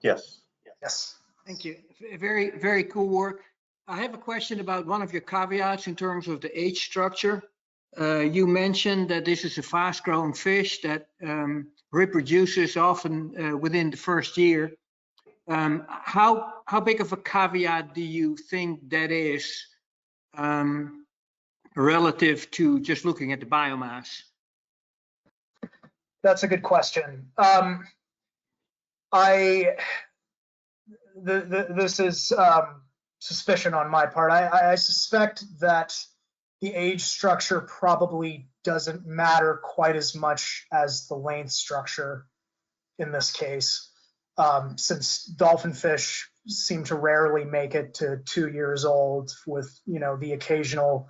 Yes. Yes. Thank you. Very, very cool work. I have a question about one of your caveats in terms of the age structure. You mentioned that this is a fast-growing fish that reproduces often within the first year. How big of a caveat do you think that is relative to just looking at the biomass? That's a good question. This is suspicion on my part. I suspect that the age structure probably doesn't matter quite as much as the length structure in this case, since dolphin fish seem to rarely make it to 2 years old, with the occasional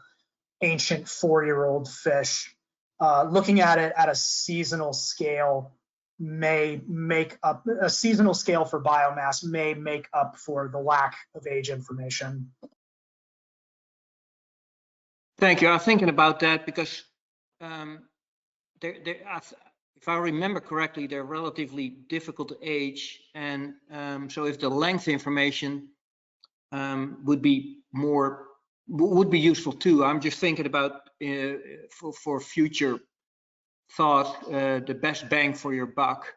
ancient 4-year-old fish. Looking at it at a seasonal scale may make up, a seasonal scale for biomass may make up for the lack of age information. Thank you. I'm thinking about that because if I remember correctly, they're relatively difficult to age, and so if the length information would be useful too. I'm just thinking about for future thought, the best bang for your buck.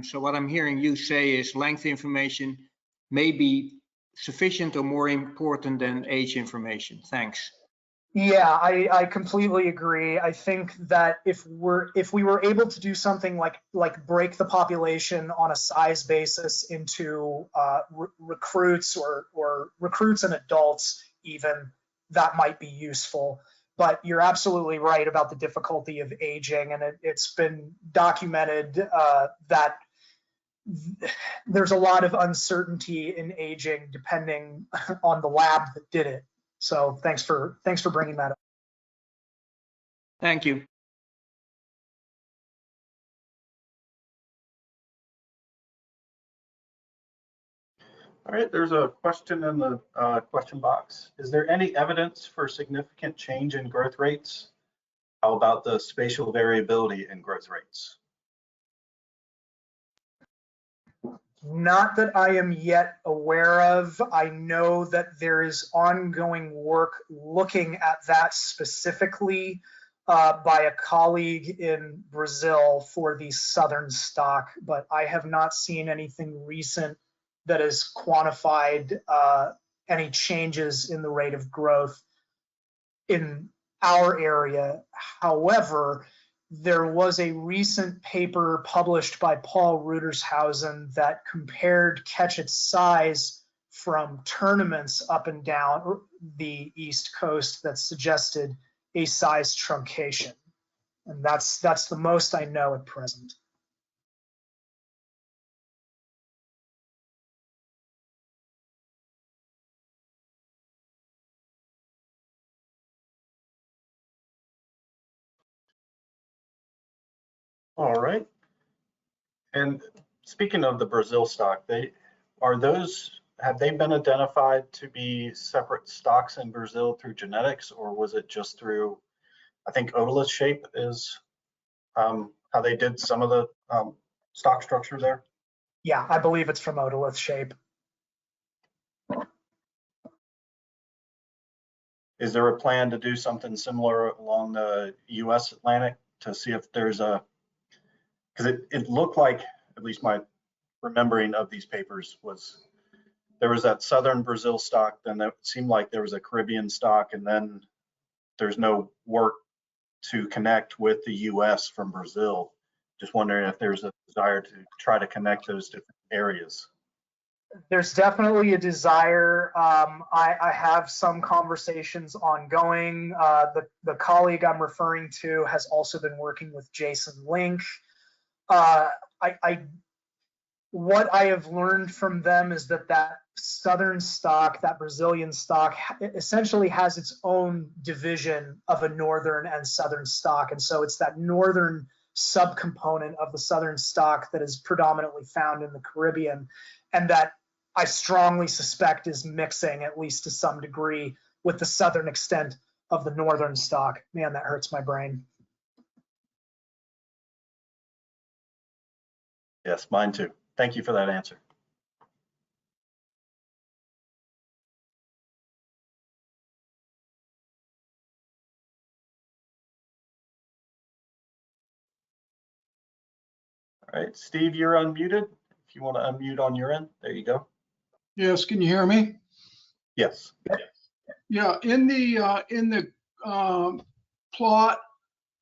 So what I'm hearing you say is length information may be sufficient or more important than age information. Thanks. Yeah, I completely agree. I think that if we were able to do something like break the population on a size basis into recruits or recruits and adults even, that might be useful. But you're absolutely right about the difficulty of aging, and it's been documented that there's a lot of uncertainty in aging depending on the lab that did it. So thanks for bringing that up. Thank you. All right, there's a question in the question box. Is there any evidence for significant change in growth rates? How about the spatial variability in growth rates? Not that I am yet aware of. I know that there is ongoing work looking at that specifically by a colleague in Brazil for the southern stock, but I have not seen anything recent that has quantified any changes in the rate of growth in our area. However, there was a recent paper published by Paul Rudershausen that compared Ketchit's size from tournaments up and down the East Coast that suggested a size truncation. And that's the most I know at present. All right. And speaking of the Brazil stock, have they been identified to be separate stocks in Brazil through genetics, or was it just through, I think otolith shape is how they did some of the stock structure there? Yeah, I believe it's from otolith shape. Is there a plan to do something similar along the US Atlantic to see if there's a, because it looked like, at least my remembering of these papers was, there was that southern Brazil stock, then it seemed like there was a Caribbean stock, and then there's no work to connect with the US from Brazil. Just wondering if there's a desire to try to connect those different areas. There's definitely a desire. I have some conversations ongoing. The colleague I'm referring to has also been working with Jason Link. What I have learned from them is that southern stock, that Brazilian stock, essentially has its own division of a northern and southern stock. And so it's that northern subcomponent of the southern stock that is predominantly found in the Caribbean, and that I strongly suspect is mixing, at least to some degree, with the southern extent of the northern stock. Man, that hurts my brain. Yes, mine too. Thank you for that answer. All right, Steve, you're unmuted. If you want to unmute on your end, there you go. Yes, can you hear me? Yes. Yeah, in the plot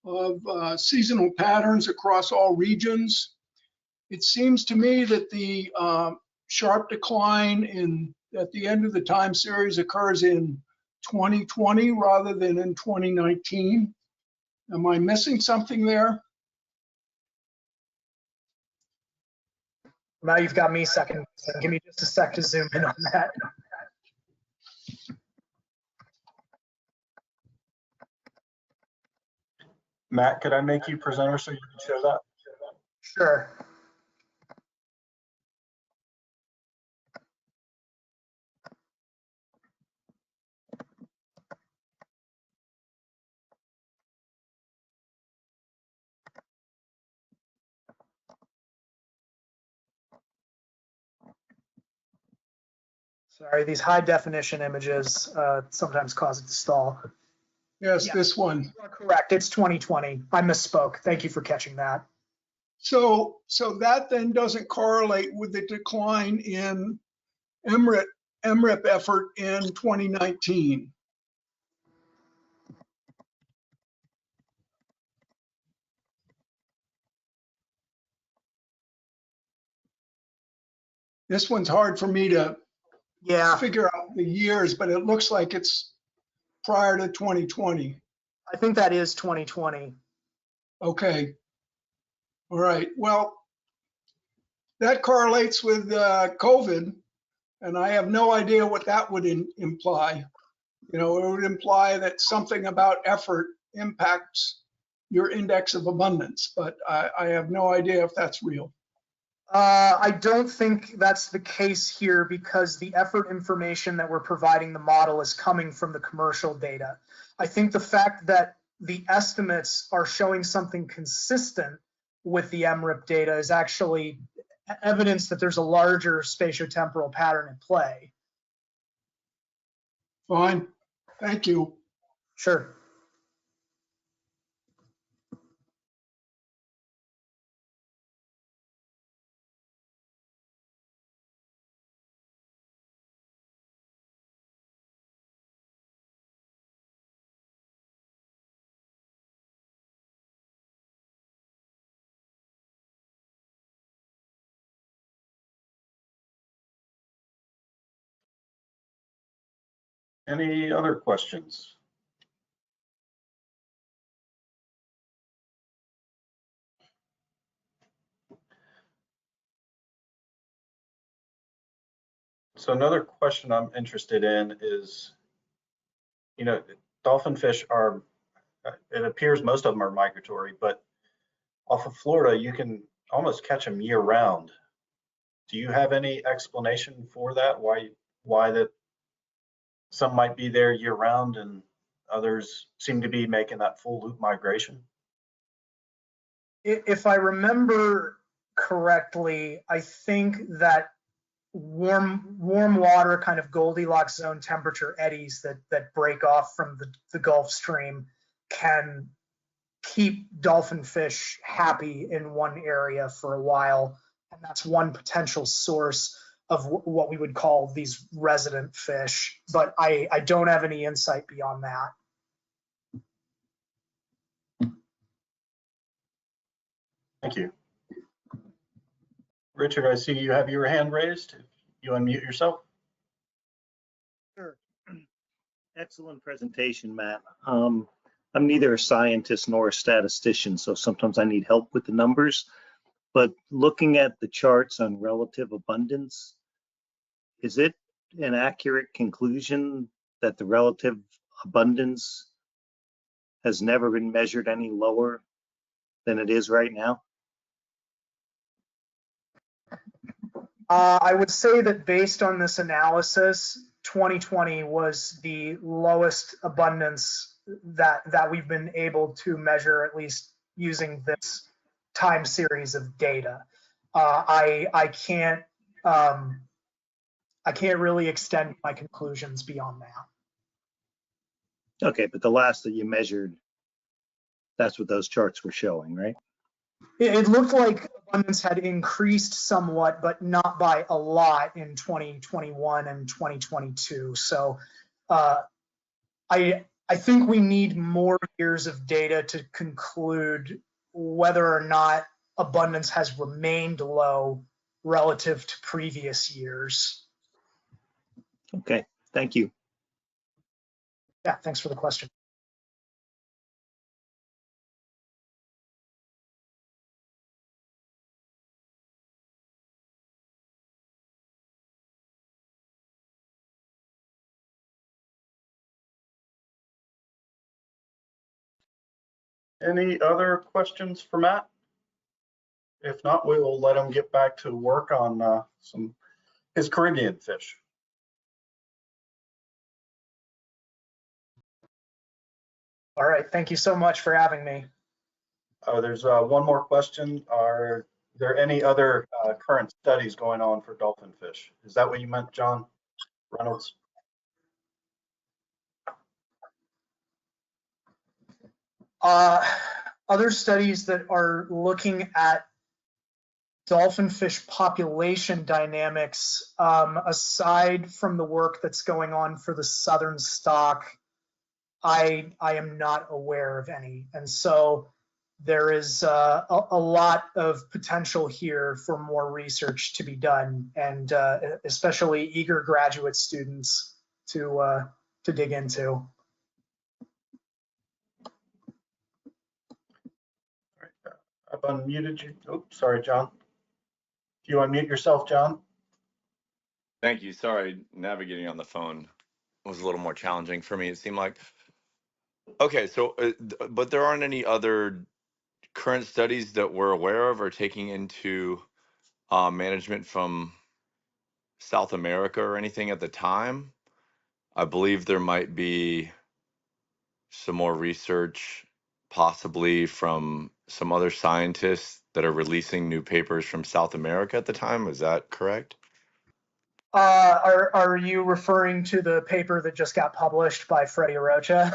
of seasonal patterns across all regions, it seems to me that the sharp decline at the end of the time series occurs in 2020 rather than in 2019. Am I missing something there? Now you've got me second. Give me just a sec to zoom in on that. Matt, could I make you presenter so you can show that? Sure. Sorry, these high definition images sometimes cause it to stall. Yes, Yeah. this one. You are correct. It's 2020. I misspoke. Thank you for catching that. So that then doesn't correlate with the decline in MRIP effort in 2019. This one's hard for me to figure out the years, but it looks like it's prior to 2020. I think that is 2020. Okay. All right. Well, that correlates with COVID, and I have no idea what that would imply. You know, it would imply that something about effort impacts your index of abundance, but I have no idea if that's real. I don't think that's the case here, because the effort information that we're providing the model is coming from the commercial data. I think the fact that the estimates are showing something consistent with the MRIP data is actually evidence that there's a larger spatiotemporal pattern in play. Fine. Thank you. Sure. Any other questions? So another question I'm interested in is, you know, dolphin fish are, it appears most of them are migratory, but off of Florida, you can almost catch them year round. Do you have any explanation for that? Why that some might be there year round and others seem to be making that full loop migration? If I remember correctly, I think that warm water, kind of Goldilocks zone temperature eddies that break off from the Gulf Stream can keep dolphin fish happy in one area for a while. And that's one potential source of what we would call these resident fish. But I don't have any insight beyond that. Thank you. Richard, I see you have your hand raised. You unmute yourself. Sure. Excellent presentation, Matt. I'm neither a scientist nor a statistician, so sometimes I need help with the numbers. But looking at the charts on relative abundance, is it an accurate conclusion that the relative abundance has never been measured any lower than it is right now? I would say that based on this analysis, 2020 was the lowest abundance that we've been able to measure, at least using this time series of data. I can't really extend my conclusions beyond that. Okay, but the last that you measured, that's what those charts were showing, right? It looked like abundance had increased somewhat, but not by a lot in 2021 and 2022. So I think we need more years of data to conclude whether or not abundance has remained low relative to previous years. Okay, thank you. Yeah, thanks for the question. Any other questions for Matt? If not, we will let him get back to work on his Caribbean fish. All right, thank you so much for having me. There's one more question. Are there any other current studies going on for dolphin fish? Is that what you meant, John Reynolds? Other studies that are looking at dolphin fish population dynamics, aside from the work that's going on for the southern stock, I am not aware of any. And so there is a lot of potential here for more research to be done, and especially eager graduate students to dig into. I've unmuted you. Oh, sorry, John. If you unmute yourself, John. Thank you. Sorry, navigating on the phone was a little more challenging for me, it seemed like. Okay, so, but there aren't any other current studies that we're aware of or taking into management from South America or anything at the time? I believe there might be some more research, possibly from some other scientists that are releasing new papers from South America at the time. Is that correct? Are you referring to the paper that just got published by Freddie Rocha?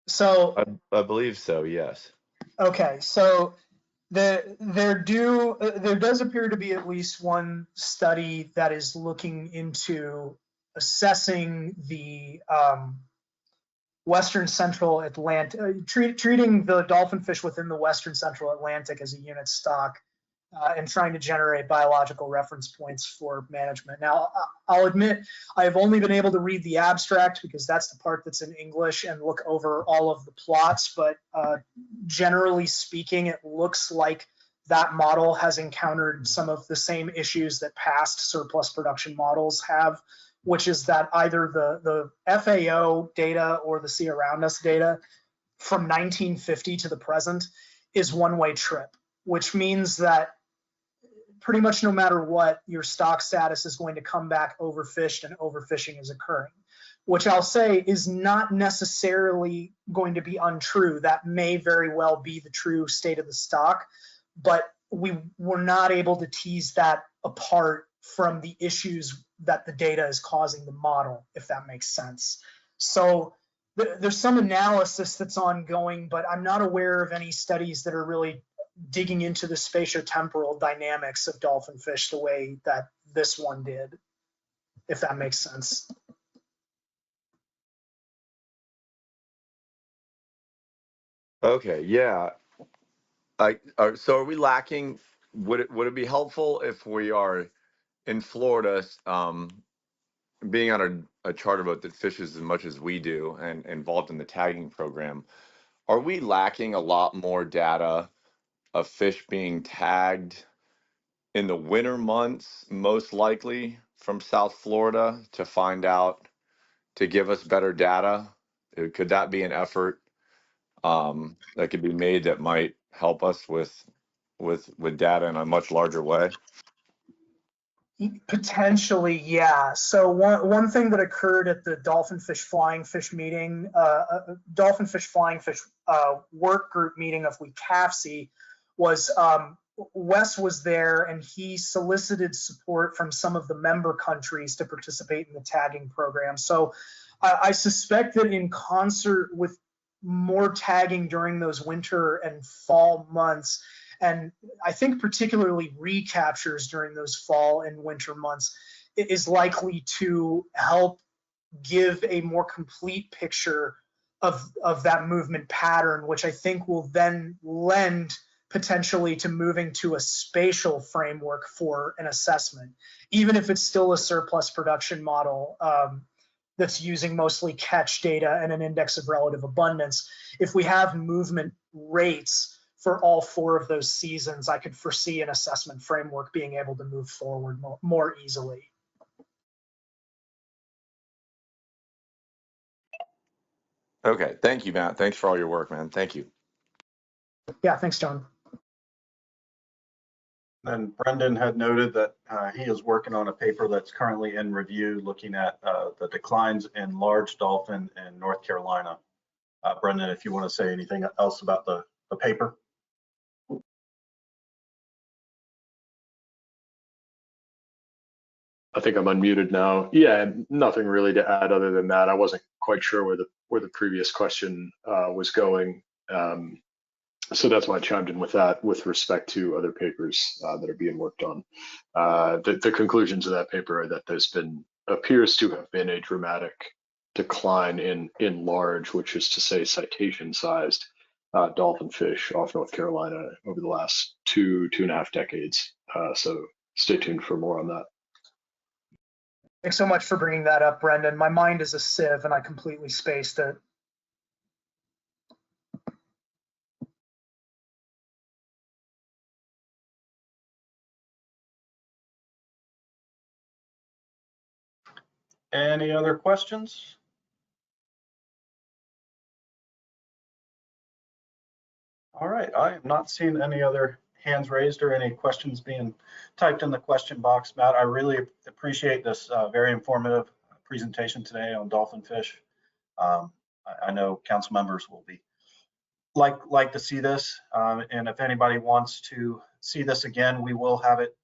So I believe so, yes. okay, so there does appear to be at least one study that is looking into assessing the Western Central Atlantic, treating the dolphin fish within the Western Central Atlantic as a unit stock, and trying to generate biological reference points for management. Now, I'll admit I have only been able to read the abstract because that's the part that's in English and look over all of the plots, but generally speaking, it looks like that model has encountered some of the same issues that past surplus production models have, which is that either the FAO data or the Sea Around Us data from 1950 to the present is one-way trip. which means that pretty much no matter what, your stock status is going to come back overfished and overfishing is occurring, which I'll say is not necessarily going to be untrue. That may very well be the true state of the stock, but we were not able to tease that apart from the issues that the data is causing the model, if that makes sense. So there's some analysis that's ongoing, but I'm not aware of any studies that are really digging into the spatiotemporal dynamics of dolphin fish the way that this one did, if that makes sense. Okay, yeah. So are we lacking? Would it be helpful if we are in Florida, being on a charter boat that fishes as much as we do and involved in the tagging program? Are we lacking a lot more data of fish being tagged in the winter months, most likely from South Florida, to find out, to give us better data? Could that be an effort that could be made that might help us with data in a much larger way? Potentially, yeah. So one thing that occurred at the Dolphin Fish Flying Fish meeting, Dolphin Fish Flying Fish work group meeting of WCAFC was Wes was there, and he solicited support from some of the member countries to participate in the tagging program. So I suspect that in concert with more tagging during those winter and fall months, and I think particularly recaptures during those fall and winter months, is likely to help give a more complete picture of that movement pattern, which I think will then lend potentially to moving to a spatial framework for an assessment, even if it's still a surplus production model that's using mostly catch data and an index of relative abundance. If we have movement rates for all 4 of those seasons, I could foresee an assessment framework being able to move forward more easily. Okay, thank you, Matt. Thanks for all your work, man. Thank you. Yeah, thanks, John. And Brendan had noted that he is working on a paper that's currently in review looking at the declines in large dolphin in North Carolina. Brendan, if you want to say anything else about the paper. I think I'm unmuted now. Yeah, nothing really to add other than that. I wasn't quite sure where the previous question was going. So that's why I chimed in with that with respect to other papers that are being worked on. The conclusions of that paper are that appears to have been a dramatic decline in large, which is to say citation-sized dolphin fish off North Carolina over the last 2.5 decades. So stay tuned for more on that. Thanks so much for bringing that up, Brendan. My mind is a sieve and I completely spaced it. Any other questions? All right, I am not seeing any other hands raised or any questions being typed in the question box. Matt, I really appreciate this very informative presentation today on dolphin fish. I know council members will be like to see this, and if anybody wants to see this again, we will have it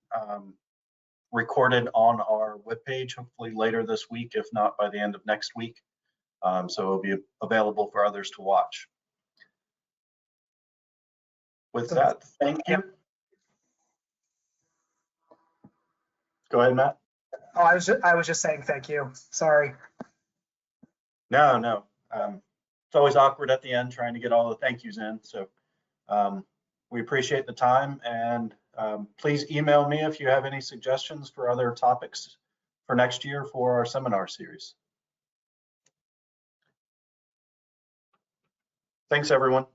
recorded on our webpage, hopefully later this week, if not by the end of next week. So it'll be available for others to watch. With that, thank you. Go ahead, Matt. Oh, I was just saying thank you. Sorry. No. It's always awkward at the end trying to get all the thank yous in. So we appreciate the time, and please email me if you have any suggestions for other topics for next year for our seminar series. Thanks, everyone.